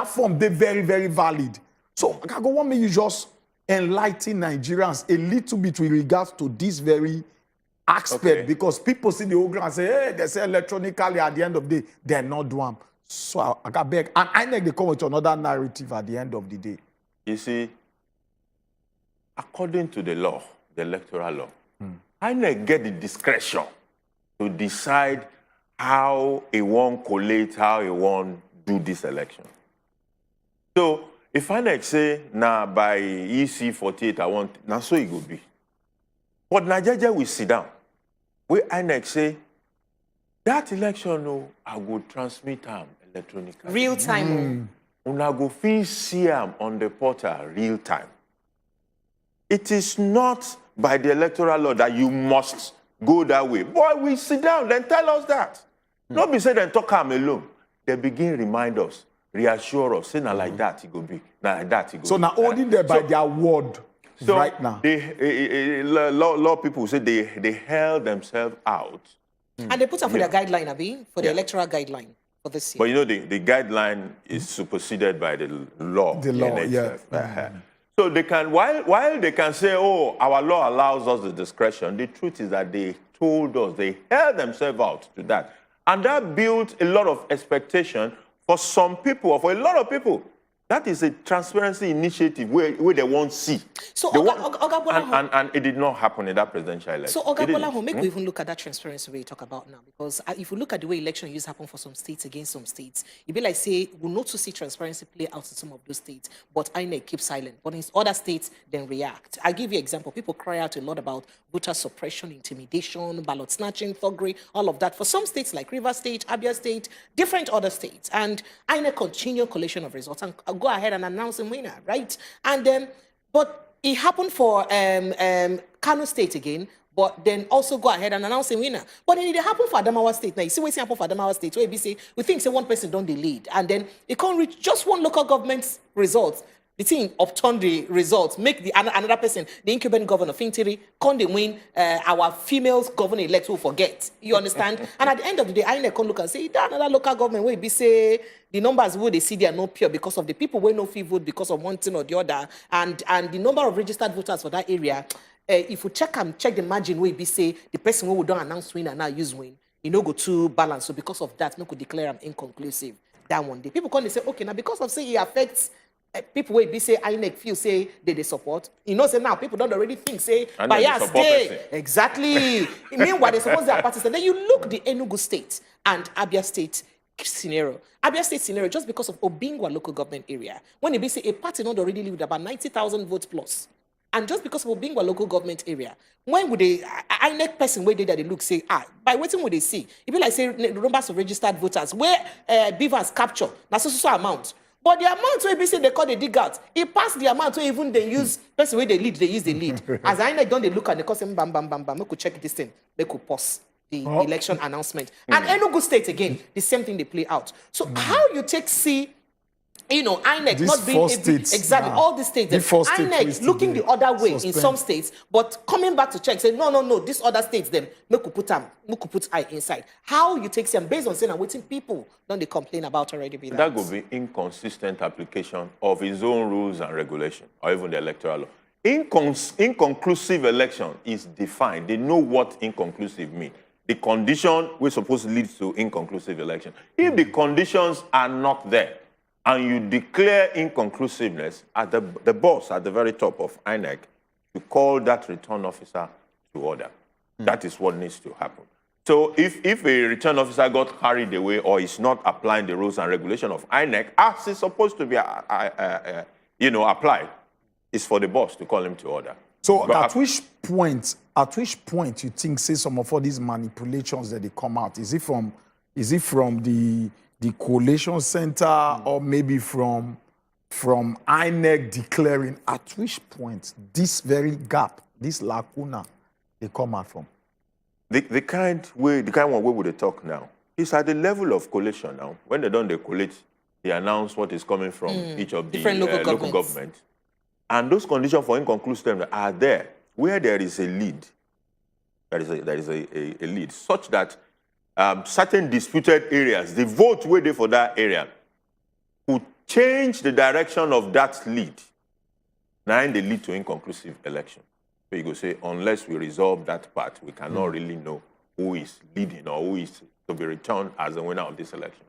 form they're very, very valid. So I want me you just enlighten Nigerians a little bit with regards to this very aspect because people see the program and say, hey, they say electronically at the end of the day, they're not doing. So I got beg. And I think they come with another narrative at the end of the day. You see, according to the law, the electoral law, INEC get the discretion to decide how it won't collate, how it won't do this election. So if INEC say, nah, by EC 48, I want, now so it will be. But Naija will sit down. Where INEC say, that election, no, I will transmit them electronically. Real time. Una go fit see them on the portal real time. It is not by the electoral law that you must go that way. Boy, we sit down, then tell us that. Not be say then talk am alone. They begin remind us, reassure us, say, now like that it go be, now like that it go So be. now only there by their word So right now. They, law people say they held themselves out. And they put up for their guideline, Abi, for the electoral guideline for this year. But you know, the guideline is superseded by the law. The law, in yeah. itself. So they can, while they can say, oh, our law allows us the discretion, the truth is that they told us, they held themselves out to that. And that built a lot of expectation for some people, or for a lot of people. That is a transparency initiative where they won't see. So, and it did not happen in that presidential election. So, Oga Bola, make we even look at that transparency we talk about now. Because if you look at the way election used happen for some states against some states, it'd be like, say, we'll not to see transparency play out in some of those states, but INEC keep silent. But in other states, then react. I'll give you an example. People cry out a lot about voter suppression, intimidation, ballot snatching, thuggery, all of that. For some states like Rivers State, Abia State, different other states. And INEC continue collation of results and go ahead and announce a winner, right? And then, but it happened for Kano State again, but then also go ahead and announce a winner. But then it happened for Adamawa State. Now, you see what's happened for Adamawa State, where we say, we think say one person don't the lead, and then it can't reach just one local government's results. The thing upturn the results, make the another person, the incumbent governor, Fintiri, can they win our females governor elect who forget. You understand? And at the end of the day, INEC can look and say, that another local government where be say the numbers where they see they are not pure because of the people where no fee vote because of one thing or the other, and the number of registered voters for that area. If you check the margin where be say the person who don't announce win and now use win, you know go to balance. So because of that, no could declare them inconclusive. That one day people come and say, okay, now because of say it affects. People will be say INEC feel say they support. You know, say now people don't already think say bias day. Exactly. Meanwhile, they suppose they are participants. Then you look the Enugu State and Abia State scenario. Abia State scenario just because of Obingwa local government area. When it be say a party not already live with about 90,000 votes plus. And just because of Obingwa local government area, when would they INEC person where they look say by waiting would they see? It be like say the numbers of registered voters where Beavers capture that's so amount. But the amount where say they call the dig out, it passed the amount where even they use person where they use the lead. As INEC don't they look at the cause them bam. We could check this thing. They could pause the election announcement. And Enugu State again, the same thing they play out. So how you take see, you know, INEC These not being states, exactly all the states. INEC looking the other way in some states, but coming back to check, say no, these other states them we could put eye inside. How you take them based on saying and waiting people don't they complain about already? Be that would be inconsistent application of his own rules and regulation, or even the electoral law. Inconclusive election is defined. They know what inconclusive means. The condition we're supposed to lead to inconclusive election. If the conditions are not there, and you declare inconclusiveness, at the boss at the very top of INEC, you call that return officer to order. That is what needs to happen. So if a return officer got carried away or is not applying the rules and regulation of INEC as it's supposed to be applied, it's for the boss to call him to order. So but at which point you think say some of all these manipulations that they come out? Is it from the collation center or maybe from INEC declaring? At which point this very gap, this lacuna, they come out from? The kind one way would they talk now is at the level of collation now. When they collate, they announce what is coming from each of the local governments. And those conditions for inconclusive are there where there is a lead. There is a lead such that certain disputed areas, the vote waiting for that area could change the direction of that lead. Now they lead to inconclusive election. So you go say, unless we resolve that part, we cannot really know who is leading or who is to be returned as the winner of this election.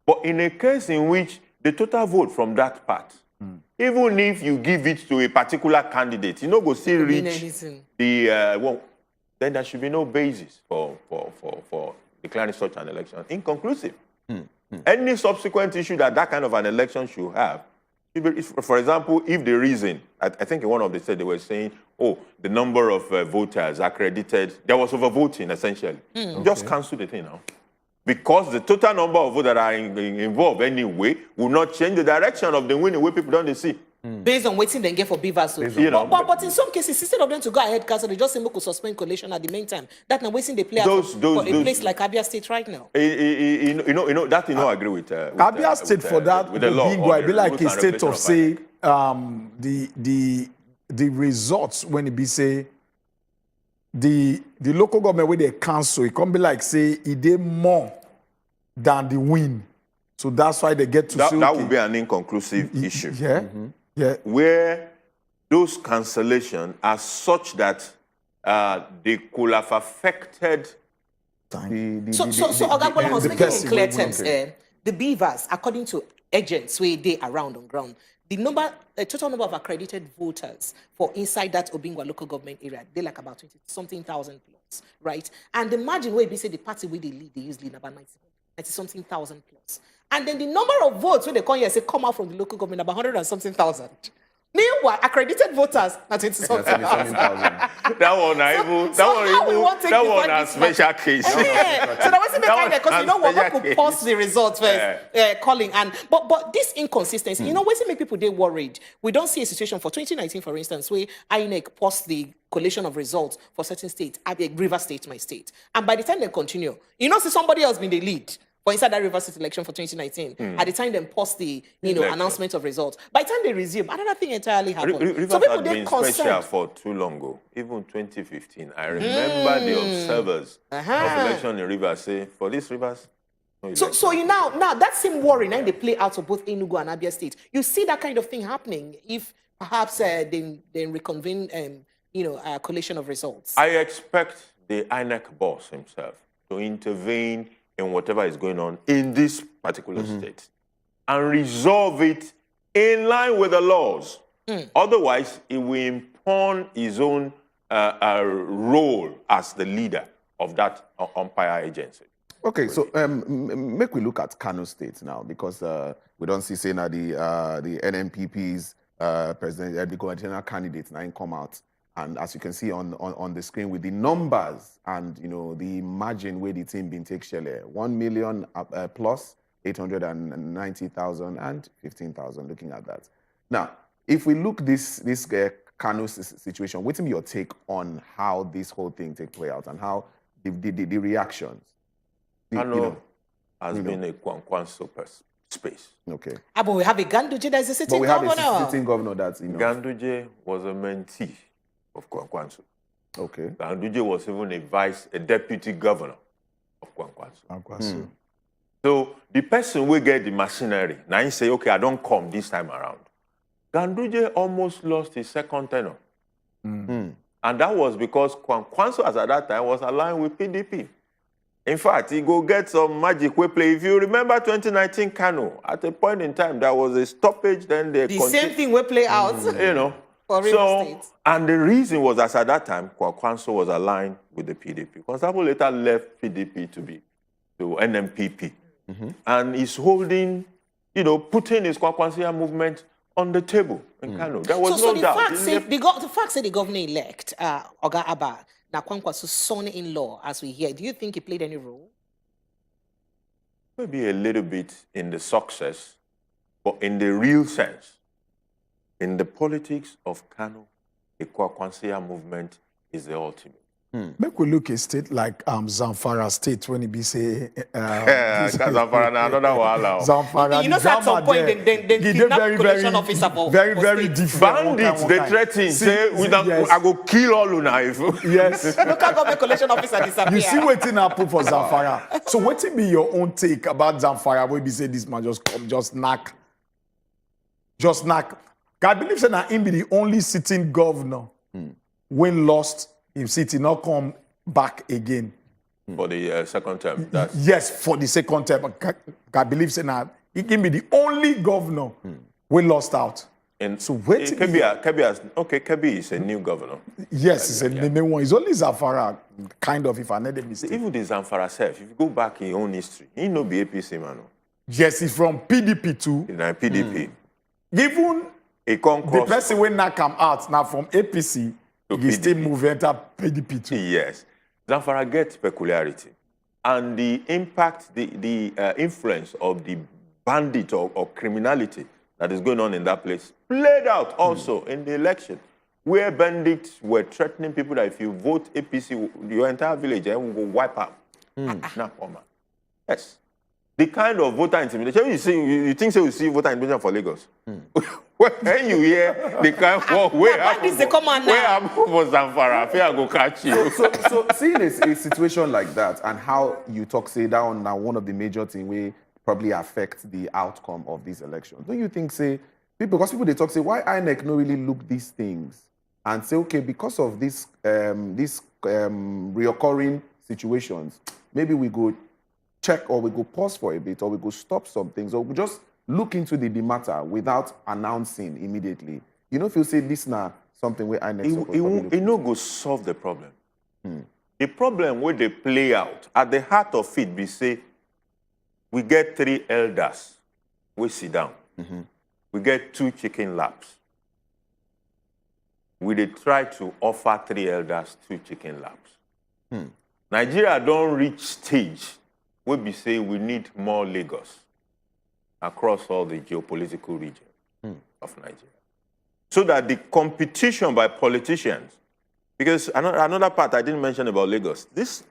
But in a case in which the total vote from that part, even if you give it to a particular candidate, you know, go still reach the then there should be no basis for declaring such an election inconclusive. Any subsequent issue that kind of an election should have, for example, if the reason, I think in one of the said they were saying, oh, the number of voters accredited, there was overvoting essentially. Just cancel the thing now. Because the total number of voters that are involved anyway will not change the direction of the winning way people don't see. Based on waiting then get for beavers. But in some cases, instead of them to go ahead, cancel, they just say we could suspend collation at the main time. That now waiting they play out for a place like Abia State right now. You know that I agree with. Abia State for that with the law. It be like a state of say the results when it be say the local government where they cancel, it can be like say it did more than the win. So that's why they get to say that would be an inconclusive issue. Yeah. Yeah. Where those cancellations are such that they could have affected So Ogabola was making in clear terms. The beavers, according to agents where they around on ground, the total number of accredited voters for inside that Obingwa local government area, they like about 20-something thousand plus, right? And the margin where they say the party where they lead, they usually about 90-something thousand plus. And then the number of votes when they come here say come out from the local government about 100 and something thousand. Meanwhile, accredited voters at 20-something thousand. That one a special case. So that was the kind because you know what could pause the results first, calling but this inconsistency, you know, what's make people they worried. We don't see a situation for 2019, for instance, where INEC paused the collation of results for certain states, River State, my state, and by the time they continue, you know, see somebody else been the lead. For inside that River State election for 2019, at the time they post the announcement of results. By the time they resume, another thing entirely happened. Rivers so people had been special for too long ago. Even 2015, I remember the observers of election in Rivers say, for these rivers. No so you now that same worry now they play out of both Enugu and Abia State. You see that kind of thing happening if perhaps they reconvene, collation of results. I expect the INEC boss himself to intervene in whatever is going on in this particular state and resolve it in line with the laws. Otherwise, it will impugn his own role as the leader of that umpire agency. Okay, so make we look at Kano State now because we don't see saying that the NNPP's president, the gubernatorial candidates now come out. And as you can see on the screen with the numbers and, the margin where the team been take share, 1 million plus 890,000 and 15,000, looking at that. Now, if we look this Kano situation, what's your take on how this whole thing take play out and how the reactions? Kano has been a Kwankwanso space. Okay. But we have a Ganduje that is a sitting governor. But we have a sitting governor that's, Ganduje was a mentee of Kwankwanso. Okay. Ganduje was even a deputy governor of Kwankwanso. So the person will get the machinery. Now he say, okay, I don't come this time around. Ganduje almost lost his second tenure. And that was because Kwankwanso, as at that time, was aligned with PDP. In fact, he go get some magic we play. If you remember 2019 Kano, at a point in time, there was a stoppage, then they... The same thing we play out. And the reason was that at that time, Kwankwanso was aligned with the PDP. Constable later left PDP to NMPP. And he's holding, putting his Kwankwanso movement on the table in Kano. There was no doubt. The fact say the governor-elect, Oga Abba, now Kwankwanso's son-in-law, as we hear, do you think he played any role? Maybe a little bit in the success, but in the real sense, in the politics of Kano, the Kwankwanso movement is the ultimate. Make we look a state like Zamfara State when it be say... Zamfara now, another wahala. Zamfara, you know, at some point, they kidnap collation officer for very different. Bandits, they threaten, say, I go kill all of you. Yes. Local government collation officer disappear. You see waiting happen for Zamfara. So what be your own take about Zamfara where be say this man just come, just knock? I believe that him be the only sitting governor when lost him seat, he not come back again. For the second term. Yes, for the second term. I believe say now he can be the only governor we lost out. And so wait. Kebi is a new governor. Yes, it's a new one. It's only Zamfara, kind of, if I made a mistake. Even the Zamfara self, if you go back in your own history, he no be APC man. Yes, he's from PDP too. He's from PDP. Even the person when now come out now from APC, he still move enter PDP too. Yes. Zamfara gets peculiarity. And the impact, the influence of the bandit or criminality that is going on in that place played out also in the election, where bandits were threatening people that if you vote APC, your entire village will go wipe out. Yes. The kind of voter intimidation, you think so you see voter intimidation for Lagos? When you hear the kind of where happen for Zamfara, I go catch you. So seeing a situation like that and how you talk, say, down now one of the major things we probably affect the outcome of this election. Don't you think, say, because people they talk, say, why INEC no really look these things and say, okay, because of this reoccurring situations, maybe we go check or we go pause for a bit or we go stop some things or we just look into the matter without announcing immediately. You know, if you say this now, something where INEC... It no go solve the problem. The problem where they play out, at the heart of it, we say, we get 3 elders, we sit down. We get 2 chicken laps. We dey try to offer 3 elders 2 chicken laps. Nigeria don't reach stage where we say we need more Lagos across all the geopolitical region of Nigeria. So that the competition by politicians, because another part I didn't mention about Lagos, this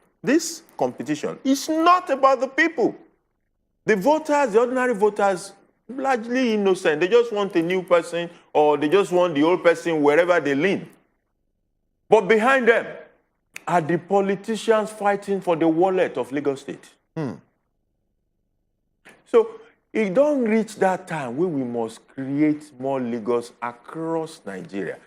competition is not about the people. The voters, the ordinary voters, largely innocent. They just want a new person or they just want the old person wherever they lean. But behind them are the politicians fighting for the wallet of Lagos State. So it don't reach that time where we must create more Lagos across Nigeria.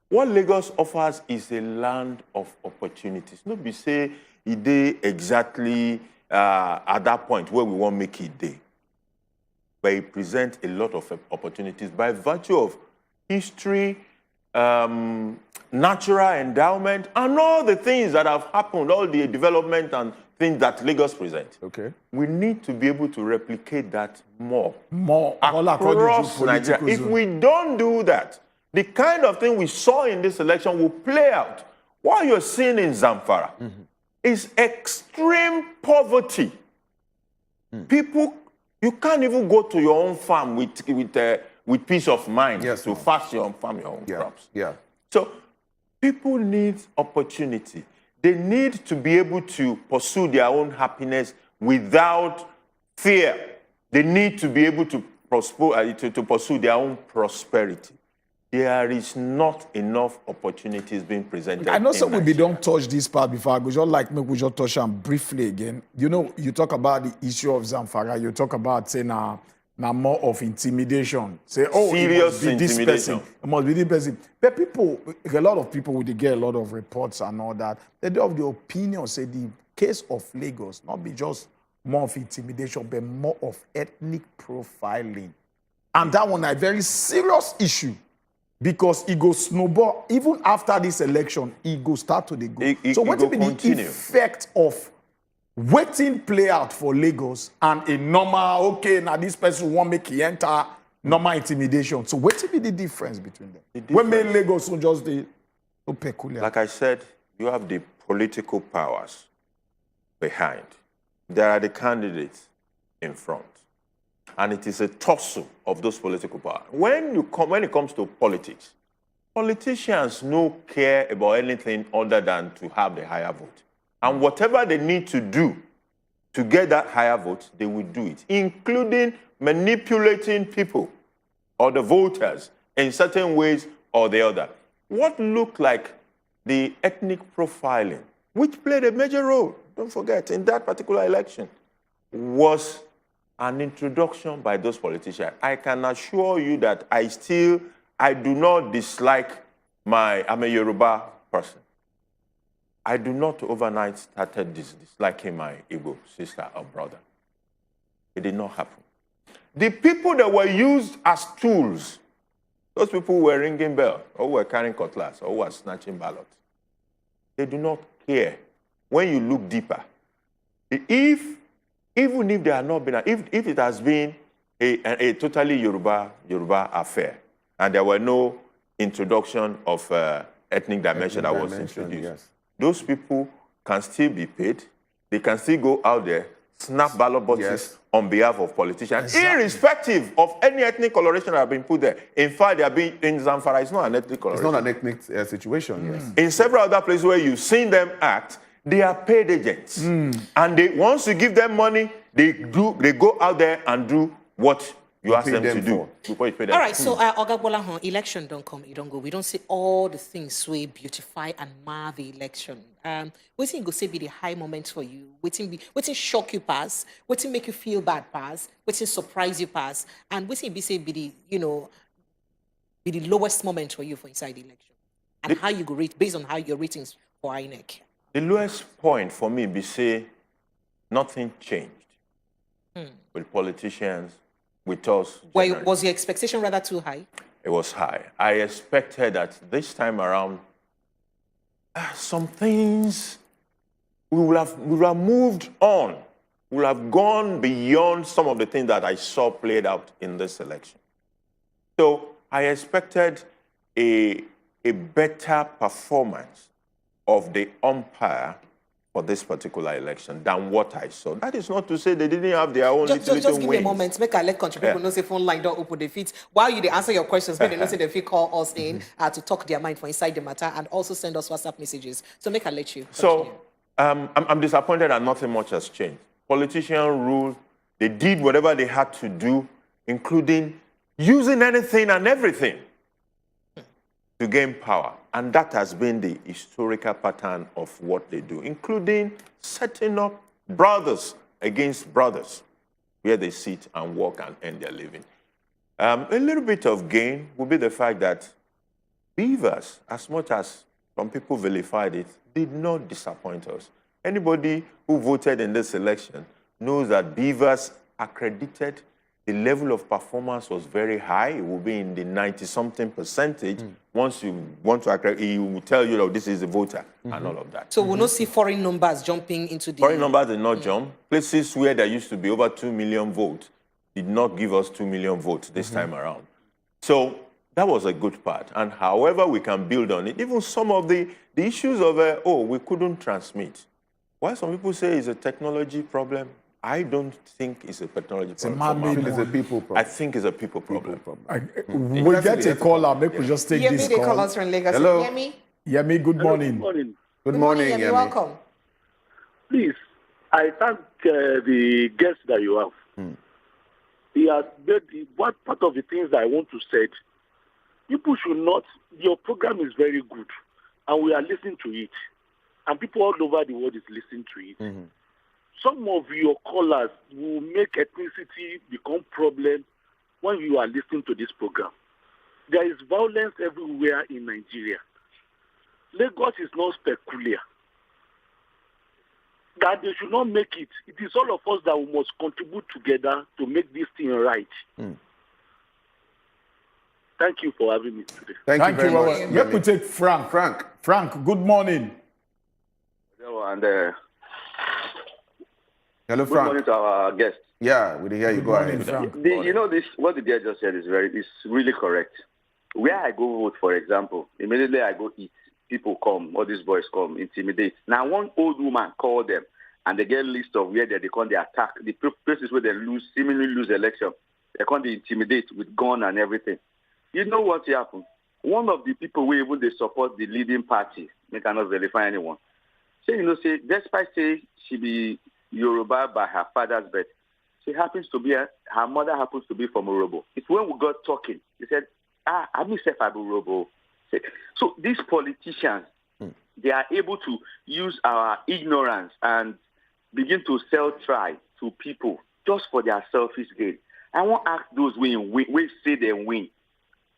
What Lagos offers is a land of opportunities. Not be say it dey exactly at that point where we want to make it day. But it presents a lot of opportunities by virtue of history, natural endowment, and all the things that have happened, all the development and things that Lagos presents. Okay. We need to be able to replicate that more all across Nigeria. If we don't do that, the kind of thing we saw in this election will play out. What you're seeing in Zamfara is extreme poverty. People, you can't even go to your own farm with peace of mind to farm your own crops. So people need opportunity. They need to be able to pursue their own happiness without fear. They need to be able to pursue their own prosperity. There is not enough opportunities being presented. I know some we don't touch this part before. I go just like me, we just touch them briefly again. You know, you talk about the issue of Zamfara. You talk about saying now more of intimidation. Say, oh, serious it must be this intimidation. person. It must be this person. But people, a lot of people would get a lot of reports and all that. They do have the opinion, say the case of Lagos, not be just more of intimidation, but more of ethnic profiling. And that one a very serious issue. Because it goes snowball, even after this election, it go start to the go. So what will be the effect of waiting play out for Lagos and a normal, okay, now this person won't make it enter normal intimidation. So what will be the difference between them? When may Lagos so just the so peculiar? Like I said, you have the political powers behind. There are the candidates in front. And it is a tussle of those political powers. When it comes to politics, politicians no care about anything other than to have the higher vote. And whatever they need to do to get that higher vote, they will do it, including manipulating people or the voters in certain ways or the other. What looked like the ethnic profiling, which played a major role, don't forget, in that particular election, was an introduction by those politicians. I can assure you that I do not dislike I'm a Yoruba person, I do not overnight started disliking my Igbo sister or brother. It did not happen. The people that were used as tools, those people who were ringing bells, or who were carrying cutlass, or who were snatching ballots, they do not care. When you look deeper, even if there had not been, if it has been a totally Yoruba affair, and there were no introduction of ethnic dimension that was introduced, yes. Those people can still be paid. They can still go out there, snap ballot boxes on behalf of politicians, irrespective of any ethnic coloration that have been put there. In fact, they are being in Zamfara. It's not an ethnic coloration. It's not an ethnic situation. Yes. In several other places where you've seen them act, they are paid agents, and once you give them money, they go out there and do what you ask them to do before you pay them. All right, so Ogagbola, election don't come, it don't go. We don't see all the things we beautify and mar the election. Waiting go say be the high moment for you. Waiting shock you pass. Waiting make you feel bad pass. Waiting surprise you pass. And waiting be say be the be the lowest moment for you for inside the election. And how you go rate based on how your ratings for INEC. The lowest point for me be say nothing changed with politicians. With us. Well, was your expectation rather too high? It was high. I expected that this time around, some things we will have moved on. We will have gone beyond some of the things that I saw played out in this election. So I expected a better performance of the umpire for this particular election than what I saw. That is not to say they didn't have their own just give me a moment. Make I let country people know say phone line don't open the feet. While you answer your questions, make they know say they feel call us in to talk their mind for inside the matter and also send us WhatsApp messages. So make I let you continue. So I'm disappointed that nothing much has changed. Politicians ruled. They did whatever they had to do, including using anything and everything to gain power. And that has been the historical pattern of what they do, including setting up brothers against brothers, where they sit and work and earn their living. A little bit of gain would be the fact that beavers, as much as some people vilified it, did not disappoint us. Anybody who voted in this election knows that beavers accredited. The level of performance was very high. It will be in the 90-something percentage. Once you want to accredit, he will tell you that this is a voter and all of that. So we'll not see foreign numbers jumping into the... Foreign numbers did not jump. Places where there used to be over 2 million votes did not give us 2 million votes this time around. So that was a good part. And however we can build on it, even some of the issues of, we couldn't transmit. Why some people say it's a technology problem, I don't think it's a technology problem. It's a people problem. I think it's a people problem. We get a caller. Maybe we just take this call. Call us from Lagos. Hello. Yemi? Yemi, good morning. Good morning. Good morning, Yemi. Welcome. Please, I thank the guest that you have. He has made one part of the things that I want to say. People should not, your program is very good, and we are listening to it. And people all over the world is listening to it. Some of your callers will make ethnicity become problem when you are listening to this program. There is violence everywhere in Nigeria. Lagos is not peculiar. That they should not make it. It is all of us that we must contribute together to make this thing right. Thank you for having me today. Thank you very much. Let me take Frank. Frank, good morning. Hello, and hello, Frank. Good morning to our guest. Yeah, we hear you. Go ahead. You know, this what the guy just said is really correct. Where I go vote, for example, immediately I go eat. People come, all these boys come, intimidate. Now one old woman call them, and they get a list of where they come, they attack the places where they seemingly lose election. They come, they intimidate with gun and everything. You know what happened? One of the people who even they support the leading party, they cannot verify anyone. Say, despite say she be Yoruba by her father's birth, she happens to be her mother happens to be from Orobo. It's when we got talking, he said, I myself I be Orobo. So these politicians, they are able to use our ignorance and begin to sell try to people just for their selfish gain. I want to ask those we say they win.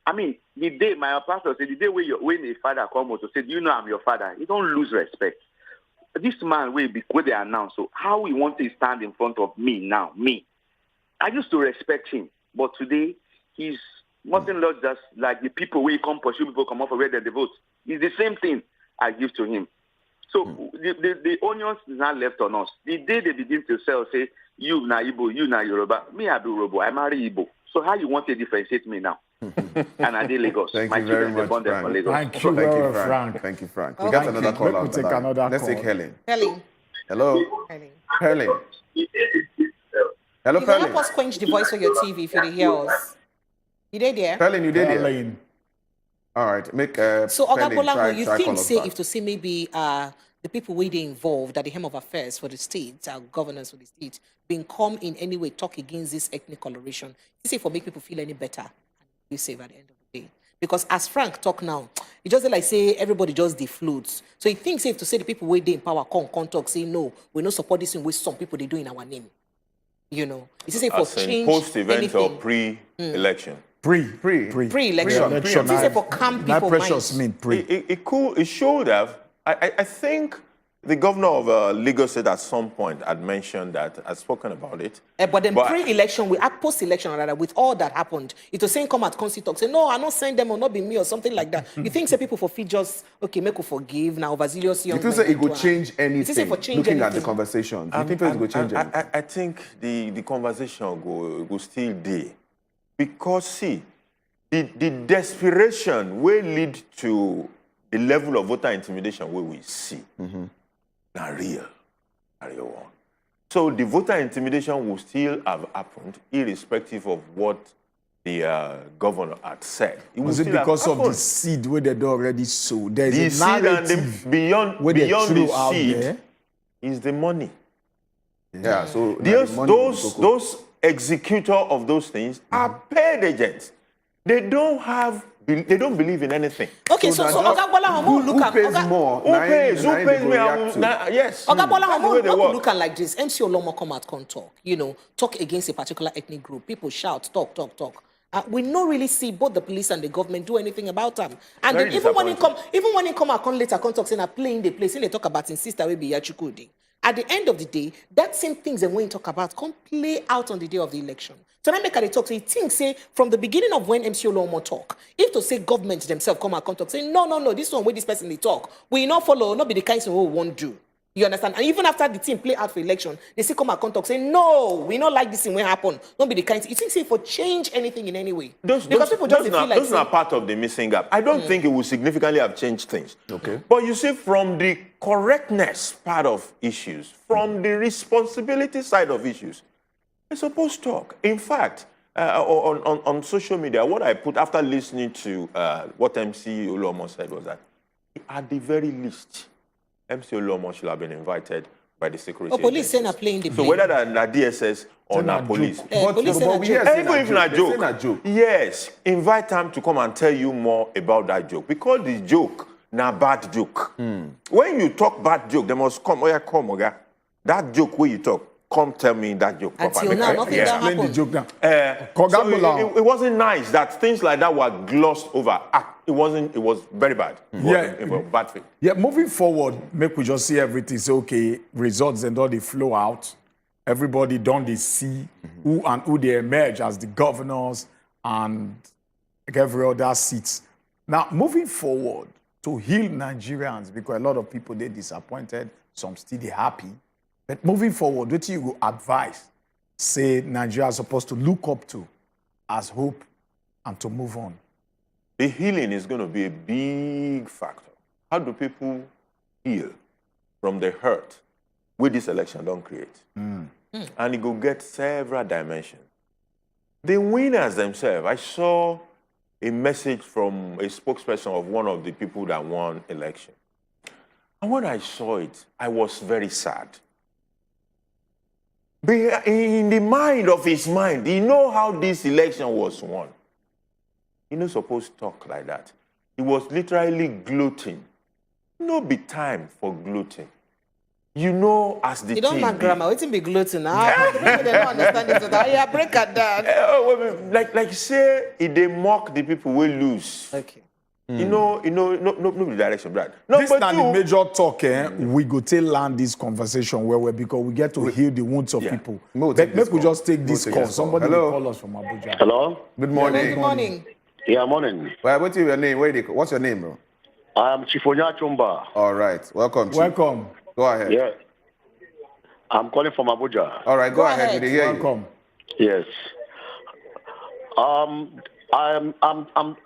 I mean, the day my pastor said, the day when a father come out to say, you know I'm your father, you don't lose respect. This man will be where they announce. So how he wants to stand in front of me now, me. I used to respect him, but today he's nothing less just like the people where he come pursue people come off where they vote. It's the same thing I give to him. So the onions is not left on us. The day they begin to sell, say, you na Igbo, you na Yoruba, me I be Yoruba, I marry Igbo. So how you want to differentiate me now? And I did Lagos. Thank you very much, Frank. Thank you, Frank. Thank you, Frank. We got another call. We'll take another Let's call. take Helen. Helen. Hello. Helen. Hello, You can Helen. help us quench the voice of your TV if you hear us. You there? Helen, you did it. All right. Make So, Helen Ogabola, you try think, call us say, back. if to say maybe the people where they involved at the helm of affairs for the state, our governors for the state, being come in any way talk against this ethnic coloration, you say for make people feel any better, and you save at the end of the day. Because as Frank talk now, it just like say everybody just deflutes. So he thinks if to say the people where they in power come talk, say no, we don't support this in way some people they do in our name. You know, it's say for As in change post-event or anything. pre-election? Pre-election. It's say for calm people minds. It should have. I think the governor of Lagos said at some point had mentioned that, had spoken about it. But then pre-election, post-election, rather, with all that happened, it was saying come at Consti talk, say, no, I not send them or not be me or something like that. You think say people for fee just, okay, make you forgive now, Vasilius young. You think it will change anything? Say for change looking anything. at the conversation, you think it will change anything? I think the conversation go still there. Because, see, the desperation will lead to the level of voter intimidation where we see. Now real one. So the voter intimidation will still have happened, irrespective of what the governor had said. Was it because of the seed where they already sowed? There's The a seed and narrative beyond where they the threw out seed there. is the money. Yeah, so Those executors of those things are paid agents. They don't believe in anything. Okay, so Ogabola, who pays more? Who pays me? Yes. Ogabola, look at like this. MC Olomo come out, come talk. You know, talk against a particular ethnic group. People shout, talk. We not really see both the police and the government do anything about them. And then even when he come out, come later, come talk, saying I playing the place, they talk about his sister will be Yachukudi. At the end of the day, that same things that when you talk about come play out on the day of the election. So now make a talk. So he thinks, say, from the beginning of when MC Olomo talk, if to say government themselves come and talk, say, no, this one where this person they talk, we not follow, not be the kind of who won't do. You understand? And even after the team play out for election, they still come and talk, say, no, we not like this thing will happen. Don't be the kind. You think say for change anything in any way? Because people just feel like those are part of the missing gap. I don't think it will significantly have changed things. Okay. But you see, from the correctness part of issues, from the responsibility side of issues, they're supposed to talk. In fact, on social media, what I put after listening to what MC Olomo said was that at the very least, MC Olomo should have been invited by the security. Police saying are playing the So whether that DSS or not police. Police Even if not joke, yes, invite them to come and tell you more about that joke. Because the joke, not bad joke. When you talk bad joke, they must come, Oga. That joke where you talk, come tell me that joke properly. Until now, nothing that happened. Explain the joke now. So it wasn't nice that things like that were glossed over. It was very bad. It was bad thing. Yeah, moving forward, make we just see everything. Say, okay, results and all they flow out. Everybody don't they see who they emerge as the governors and every other seats. Now, moving forward to heal Nigerians, because a lot of people they're disappointed, some still they happy. But moving forward, what you will advise, say Nigeria is supposed to look up to as hope and to move on? The healing is going to be a big factor. How do people heal from the hurt with this election don't create? And it will get several dimensions. The winners themselves, I saw a message from a spokesperson of one of the people that won election. And when I saw it, I was very sad. But in the mind of his mind, he know how this election was won. He not supposed to talk like that. He was literally gloating. No be time for gloating. you know, as the You don't team like grammar. Waiting be gluten. They don't understand this. Yeah, break it down. like say, if they mock the people, we lose. Okay. You know, no direction, Brad. This is not the major talk, we go to land this conversation where because we get to heal the wounds of people. But maybe we just take this call. Somebody will call us from Abuja. Hello? Good morning. Good morning. Yeah, morning. Well, what's your name? What's your name, bro? I'm Chifonya Chumba. All right. Welcome, Chief. Welcome. Go ahead. Yeah. I'm calling from Abuja. All right, go ahead. We hear Welcome. Yes. I'm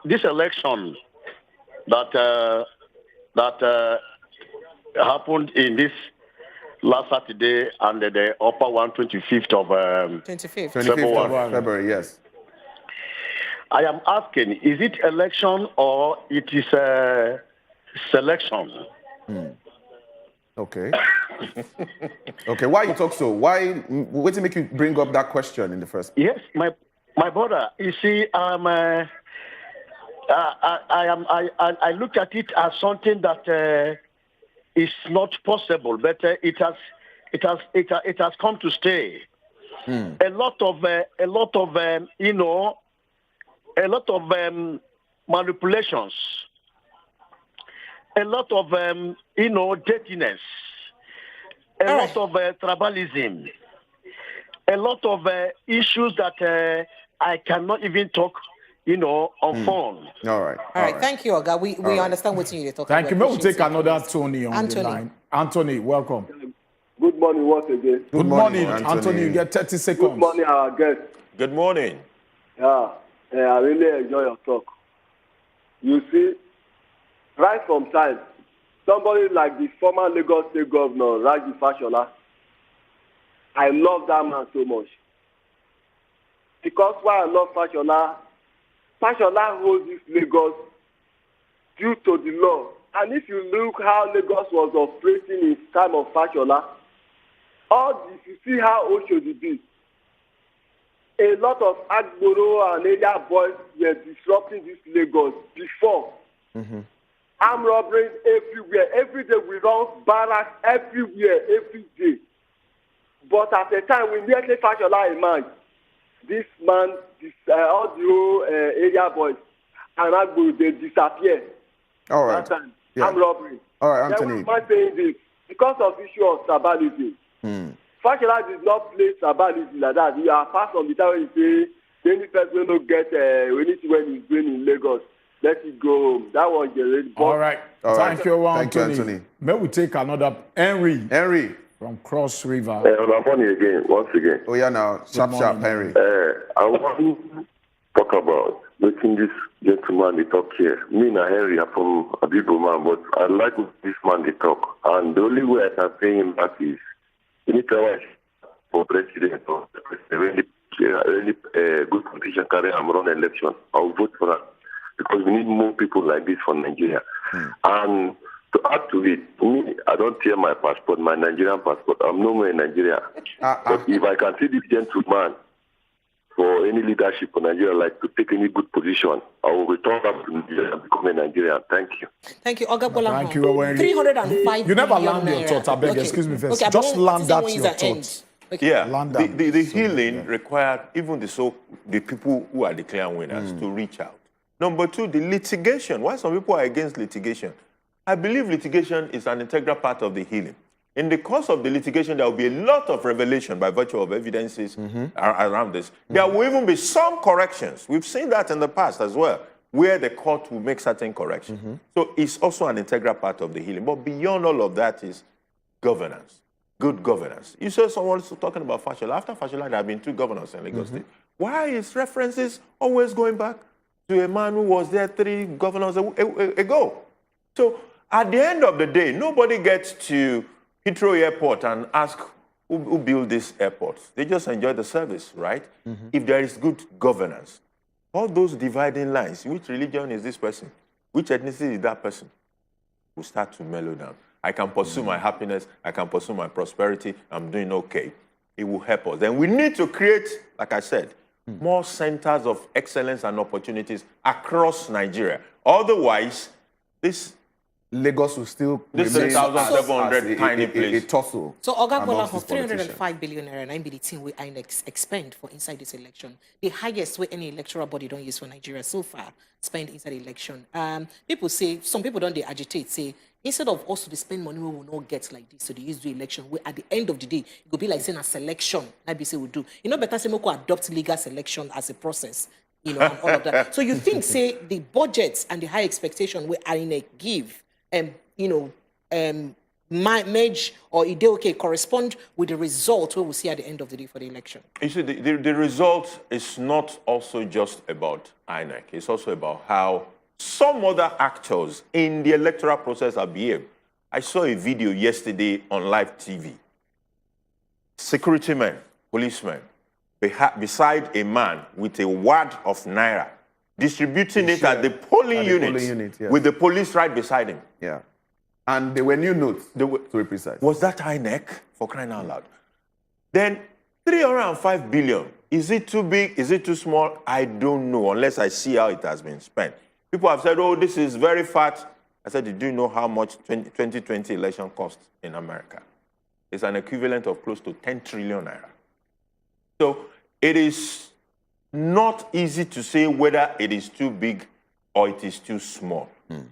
this election that happened in this last Saturday and the upper one, 25th of 25th. 25th of February, yes. I am asking, is it election or it is selection? Okay. Okay, why you talk so? What to make you bring up that question in the first place? Yes, my brother, you see, I look at it as something that is not possible, but it has come to stay. A lot of manipulations, a lot of dirtiness, a lot of tribalism, a lot of issues that I cannot even talk on phone. All right. All right. Thank you, Oga. We understand what you're talking about. Thank you. May we take another Tony on the line. Anthony, welcome. Good morning once again. Good morning, Anthony. You get 30 seconds. Good morning, our guest. Good morning. Yeah, I really enjoy your talk. You see, right from time, somebody like the former Lagos State Governor, Raji Fashola, I love that man so much. Because why I love Fashola holds this Lagos due to the law. And if you look how Lagos was operating in time of Fashola, all this, you see how Oshodi be. A lot of Agboro and area boys were disrupting this Lagos before. Armed robberies everywhere. Every day we run barracks everywhere, every day. But at the time, when nearly Fashola emerged, this man, all the whole area boys and Agboro, they disappear. All right. That time, Yeah. armed robbery. All right, Anthony. Then why am I saying this? Because of issue of tribalism. Fashola did not play tribalism like that. You are far from the time when you say any person will not get anything when he's doing in Lagos. Let it go home. That was the red ball. All right. Thank you, Anthony. May we take another Henry from Cross River. Good morning again, once again. Oh, yeah, now. Sharp, Henry. I want to talk about making this gentleman they talk here. Me and Henry are from a people man, but I like what this man they talk. And the only way I can pay him back is anytime for president or a really good politician carry and run an election, I'll vote for that. Because we need more people like this for Nigeria. And to add to it, me, I don't tear my passport, my Nigerian passport. I'm no more in Nigeria. But if I can see this gentleman for any leadership for Nigeria, like to take any good position, I will return back to Nigeria and become a Nigerian. Thank you. Thank you, Oga Bola. Thank you, Henry. 305 You never billion land your naira. thought. I beg, Okay. excuse me first. Okay, Just land that your thought. thought. Okay. Yeah, Land the healing required even the people who are declaring winners to reach out. Number two, the litigation. Why some people are against litigation? I believe litigation is an integral part of the healing. In the course of the litigation, there will be a lot of revelation by virtue of evidences around this. There will even be some corrections. We've seen that in the past as well, where the court will make certain corrections. So it's also an integral part of the healing. But beyond all of that is governance, good governance. You saw someone talking about Fashola. After Fashola, there have been 2 governors in Lagos State. Why is references always going back to a man who was there 3 governors ago? So at the end of the day, nobody gets to Heathrow Airport and ask who built this airport. They just enjoy the service, right? If there is good governance, all those dividing lines, which religion is this person? Which ethnicity is that person? Will start to mellow down. I can pursue my happiness. I can pursue my prosperity. I'm doing okay. It will help us. Then we need to create, like I said, more centers of excellence and opportunities across Nigeria. Otherwise, this Lagos will still this remain 3,700 tiny a place. tussle. So, Oga Bola, amongst these 305 billion naira, 9 billion thing we expend for inside this election. The highest way any electoral body don't use for Nigeria so far spend inside the election. People say, some people don't they agitate, say, instead of us to spend money we will not get like this, so they use the election, we at the end of the day, it will be like saying a selection, like we say we do. You know, better say we could adopt legal selection as a process, you know, and all of that. So you think, say, the budgets and the high expectation we are in a give, you know, merge or okay correspond with the result we will see at the end of the day for the election? You see, the result is not also just about INEC. It's also about how some other actors in the electoral process have behaved. I saw a video yesterday on live TV. Security men, policemen, beside a man with a wad of naira, distributing it at the polling unit, yes. with the police right beside him. Yeah. And they were new notes, to be precise. Was that INEC, for crying out loud? Then 305 billion. Is it too big? Is it too small? I don't know, unless I see how it has been spent. People have said, oh, this is very fat. I said, did you know how much 2020 election cost in America? It's an equivalent of close to 10 trillion naira. So it is not easy to say whether it is too big or it is too small.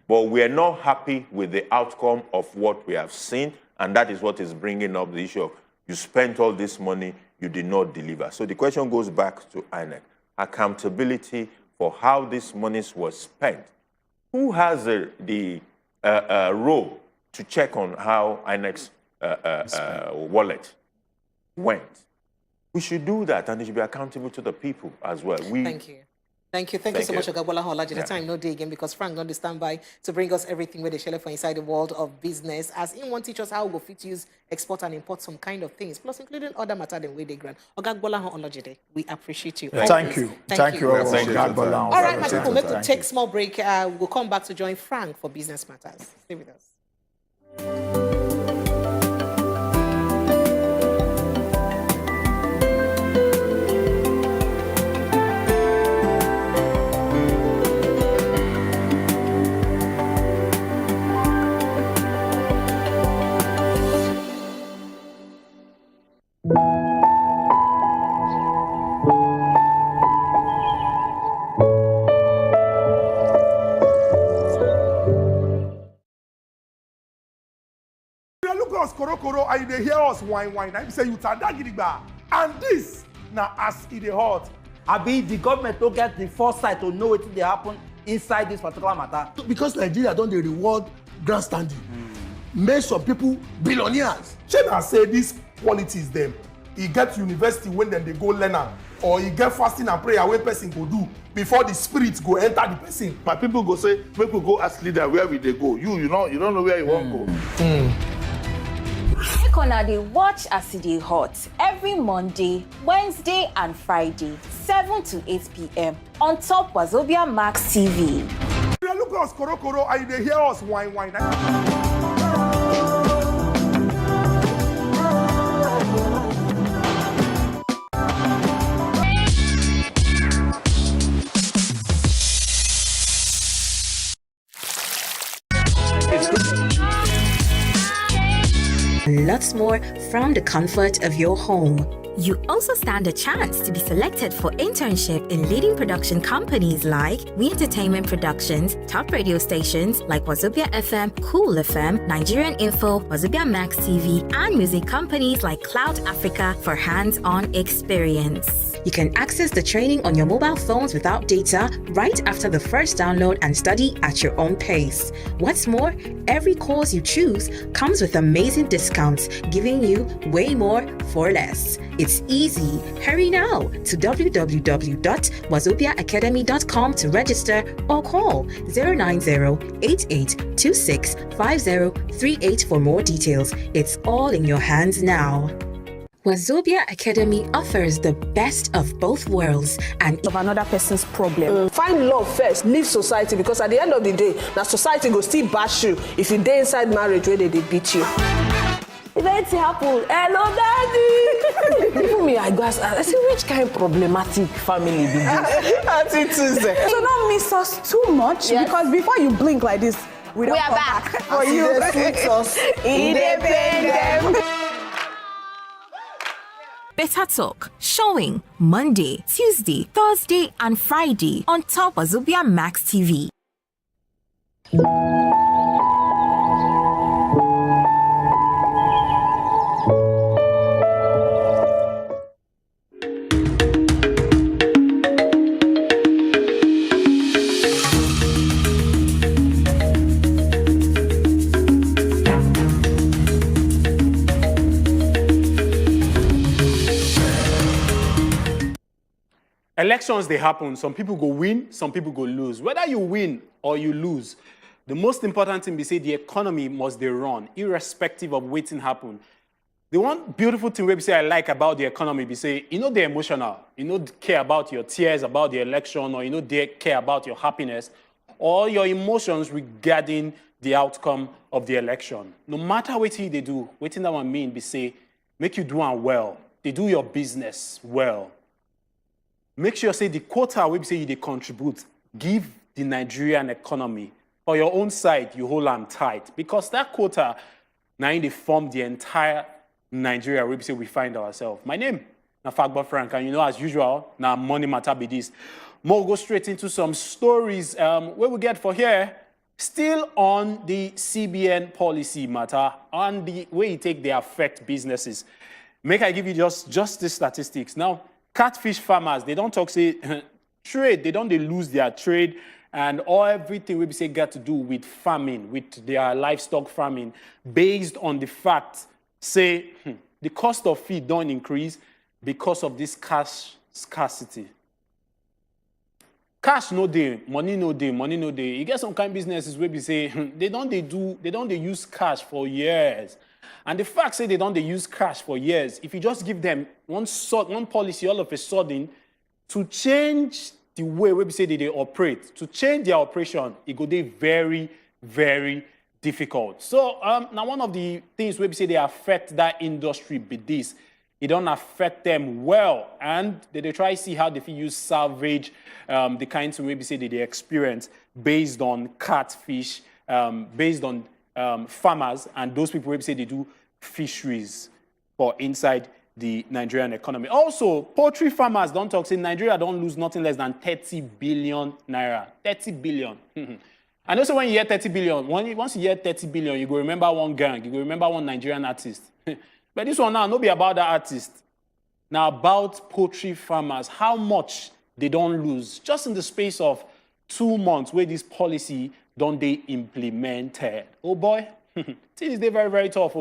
But we are not happy with the outcome of what we have seen, and that is what is bringing up the issue of you spent all this money, you did not deliver. So the question goes back to INEC. Accountability for how this money was spent. Who has the role to check on how INEC's wallet went? We should do that, and it should be accountable to the people as well. Thank you. Thank you so much, Oga Bola Olaji. The time no day again because Frank going to stand by to bring us everything where they share for inside the world of business. As in want teach us how we go fit use, export and import some kind of things, plus including other matter than way they grant. Oga Bola Olaji, we appreciate you. Thank you. Thank you. All right, my people, make to take small break. We'll come back to join Frank for business matters. Stay with us. Korokoro and they hear us wine. I say you tada gidigba. And this now as it hot. Abi the government don't get the foresight to know what they happen inside this particular matter. Because Nigeria don't they reward grandstanding. Make some people billionaires. Should I say these qualities them? He get university when then they go learn am, or he get fasting and prayer when person go do before the spirit go enter the person. My people go say, make we go ask leader where will they go. You don't know where you want go. Make una dey watch as e dey hot every Monday, Wednesday and Friday, 7 to 8 p.m. on top Wazobia Max TV. Look us Korokoro and they hear us wine. Lots more from the comfort of your home. You also stand a chance to be selected for internship in leading production companies like We Entertainment Productions, top radio stations like Wazobia FM, Cool FM, Nigerian Info, wazobiamax TV, and music companies like Cloud Africa for hands-on experience. You can access the training on your mobile phones without data right after the first download and study at your own pace. What's more, every course you choose comes with amazing discounts, giving you way more for less. It's easy. Hurry now to www.wazobiaacademy.com to register or call 090-8826-5038 for more details. It's all in your hands now. Wazobia Academy offers the best of both worlds and of another person's problem. Find love first, leave society, because at the end of the day, now society go still bash you if you dey inside marriage where they beat you. If anything happen, hello daddy. Even me, I say which kind of problematic family be this? So don't miss us too much, because before you blink like this, We are back for you. Independent. Better Talk, showing Monday, Tuesday, Thursday, and Friday on top Wazobia Max TV. Elections, they happen. Some people go win, some people go lose. Whether you win or you lose, the most important thing is say the economy must they run, irrespective of waiting happen. The one beautiful thing we say I like about the economy be say, you know they're emotional. You know care about your tears about the election, or you know they care about your happiness, or your emotions regarding the outcome of the election. No matter what they do, waiting that one mean be say, make you do one well. They do your business well. Make sure say the quota we say you they contribute, give the Nigerian economy. For your own side, you hold them tight. Because that quota, now they form the entire Nigeria we say we find ourselves. My name, Nafagba Frank, and you know, as usual, now money matter be this. More go straight into some stories where we get for here. Still on the CBN policy matter, on the way it take they affect businesses. Make I give you just the statistics. Now, catfish farmers, they don't talk, say, trade, they lose their trade, and everything we say got to do with farming, with their livestock farming, based on the fact, say, the cost of feed don't increase because of this cash scarcity. Cash no day, money no day, money no day. You get some kind of businesses where we say, they don't use cash for years. And the fact say they don't use cash for years, if you just give them one policy all of a sudden to change the way we say they operate, to change their operation, it go be very, very difficult. So now one of the things we say they affect that industry be this. It don't affect them well, and they try to see how they use salvage the kinds of maybe say they experience based on catfish, based on farmers and those people who say they do fisheries for inside the Nigerian economy. Also, poultry farmers don't talk, say Nigeria don't lose nothing less than 30 billion naira. 30 billion. And also when you hear 30 billion, once you hear 30 billion, you go remember one gang, you go remember one Nigerian artist. But this one now, no be about that artist. Now about poultry farmers, how much they don't lose just in the space of 2 months where this policy don't they implemented. Oh boy, things they very, very tough.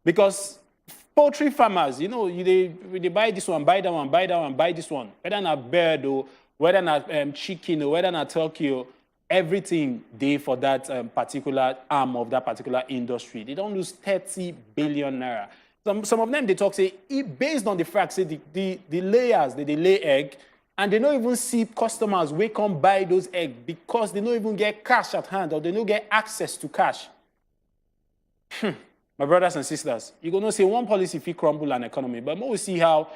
Because poultry farmers, you know, they buy this one, buy that one, buy that one, buy this one. Whether not bird or whether not chicken or whether not turkey or everything they for that particular arm of that particular industry. They don't lose 30 billion naira. Some of them, they talk, say, based on the fact, say, the layers, they lay egg, and they don't even see customers who come buy those eggs because they don't even get cash at hand or they don't get access to cash. My brothers and sisters, you're going to say one policy fee crumble an economy, but we'll see how,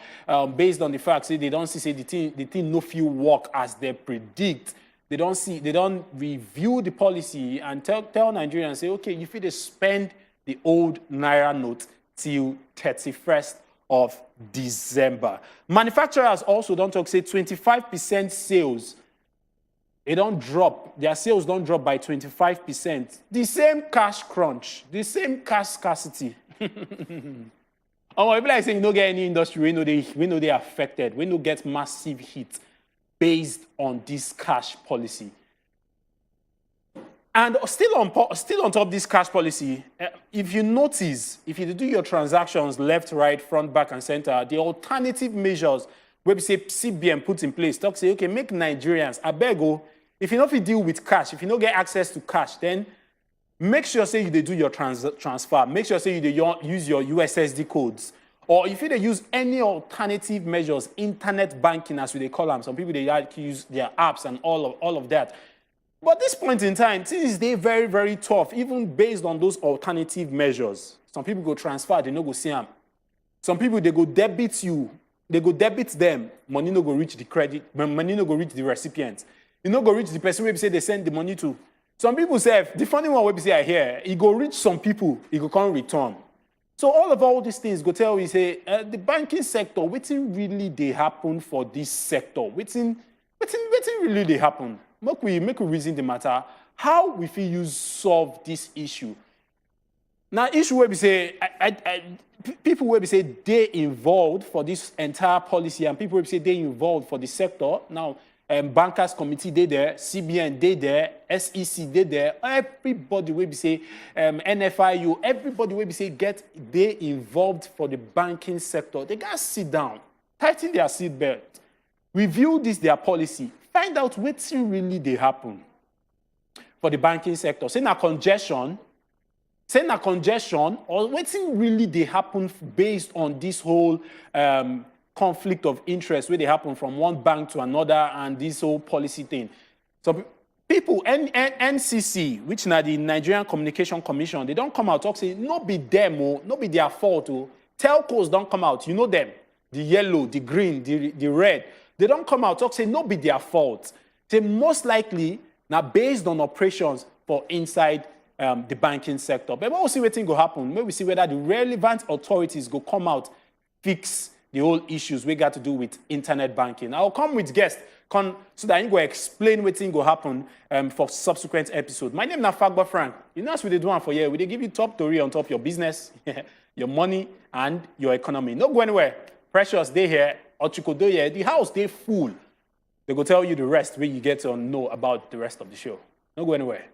based on the fact, say, they don't see, say, the thing no few work as they predict. They don't review the policy and tell Nigerians, say, okay, you feel they spend the old Naira note till 31st of December. Manufacturers also don't talk, say 25% sales. They don't drop. Their sales don't drop by 25%. The same cash crunch, the same cash scarcity. People like saying you don't get any industry, we know they affected, we know get massive hit based on this cash policy. And still on top of this cash policy, if you notice, if you do your transactions left, right, front, back, and center, the alternative measures where we say CBN puts in place, talk say, okay, make Nigerians, I beg you, if you don't deal with cash, if you don't get access to cash, then make sure say you do your transfer, make sure say you use your USSD codes, or if you use any alternative measures, internet banking as they call them, some people they like to use their apps and all of that. But at this point in time, things they very, very tough, even based on those alternative measures. Some people go transfer, they no go see them. Some people, they go debit you. They go debit them. Money no go reach the credit. Money no go reach the recipient. You no go reach the person where say they send the money to. Some people say, the funny one we say I hear, it go reach some people, it go come return. So all these things go tell you, say, the banking sector, wetin really they happen for this sector? Wetin really they happen? Make we reason the matter. How we feel use solve this issue? Now, issue where we say, people where we say they involved for this entire policy, and people where we say they involved for the sector. Now, bankers committee they there, CBN they there, SEC they there. Everybody will be say NFIU. Everybody will be say they involved for the banking sector. They gotta sit down, tighten their seatbelt, review their policy, find out what's really they happen for the banking sector. Say na congestion, or what's really they happen based on this whole conflict of interest where they happen from one bank to another and this whole policy thing. So people, NCC, which now the Nigerian Communication Commission, they don't come out talk say, no be them, no be their fault. Telcos don't come out, you know them, the yellow, the green, the red. They don't come out talk say, no be their fault. Say most likely, now based on operations for inside the banking sector. But we'll see what thing go happen. Maybe we see whether the relevant authorities go come out, fix the whole issues we got to do with internet banking. I'll come with guests so that I go explain what thing go happen for subsequent episode. My name is Fagba Frank. You know what they do one for you. We give you top story on top of your business, your money, and your economy. Don't go anywhere. Precious, they here. Ochiko, they here. The house, they full. They go tell you the rest when you get to know about the rest of the show. Don't go anywhere.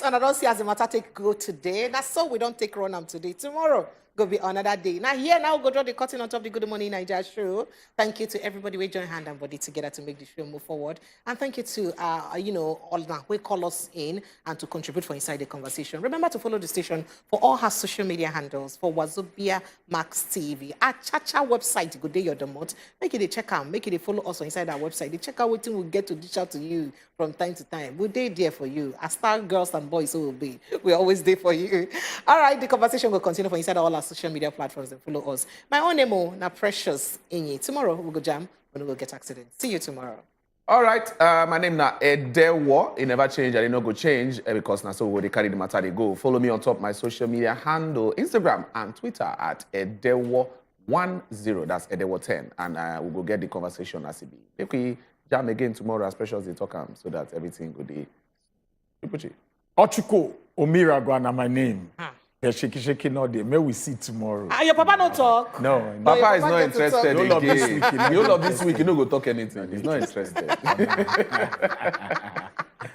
And I don't see as the matter take go today. That's so we don't take run today. Tomorrow go be another day. Now go draw the curtain on top of the Good Morning Naija show. Thank you to everybody we join hand and body together to make the show move forward. And thank you to all that we call us in and to contribute for inside the conversation. Remember to follow the station for all her social media handles for Wazobia Max TV. Our Chacha website, good day your domot. Make it a check out, make it a follow us on inside our website. The check out what we'll get to dish out to you from time to time. We'll be there for you. As star girls and boys, so will be. We're always there for you. All right, the conversation will continue for inside all our social media platforms and follow us. My own name is Precious Inyi. Tomorrow we'll go jam when we'll get accident. See you tomorrow. All right, my name is Edewo. It never change. I did not go change because now so we carry the matter they go. Follow me on top my social media handle, Instagram and Twitter at Edewo10. That's Edewo10, and we'll go get the conversation as it be. If we jam again tomorrow, as Precious they talk so that everything will be. Ochiko Omiragwana, my name. They're shaky no day. May we see tomorrow. Your papa no talk? No. Papa is not interested The whole of this week, the whole of this week, you no go talk anything. He's not interested.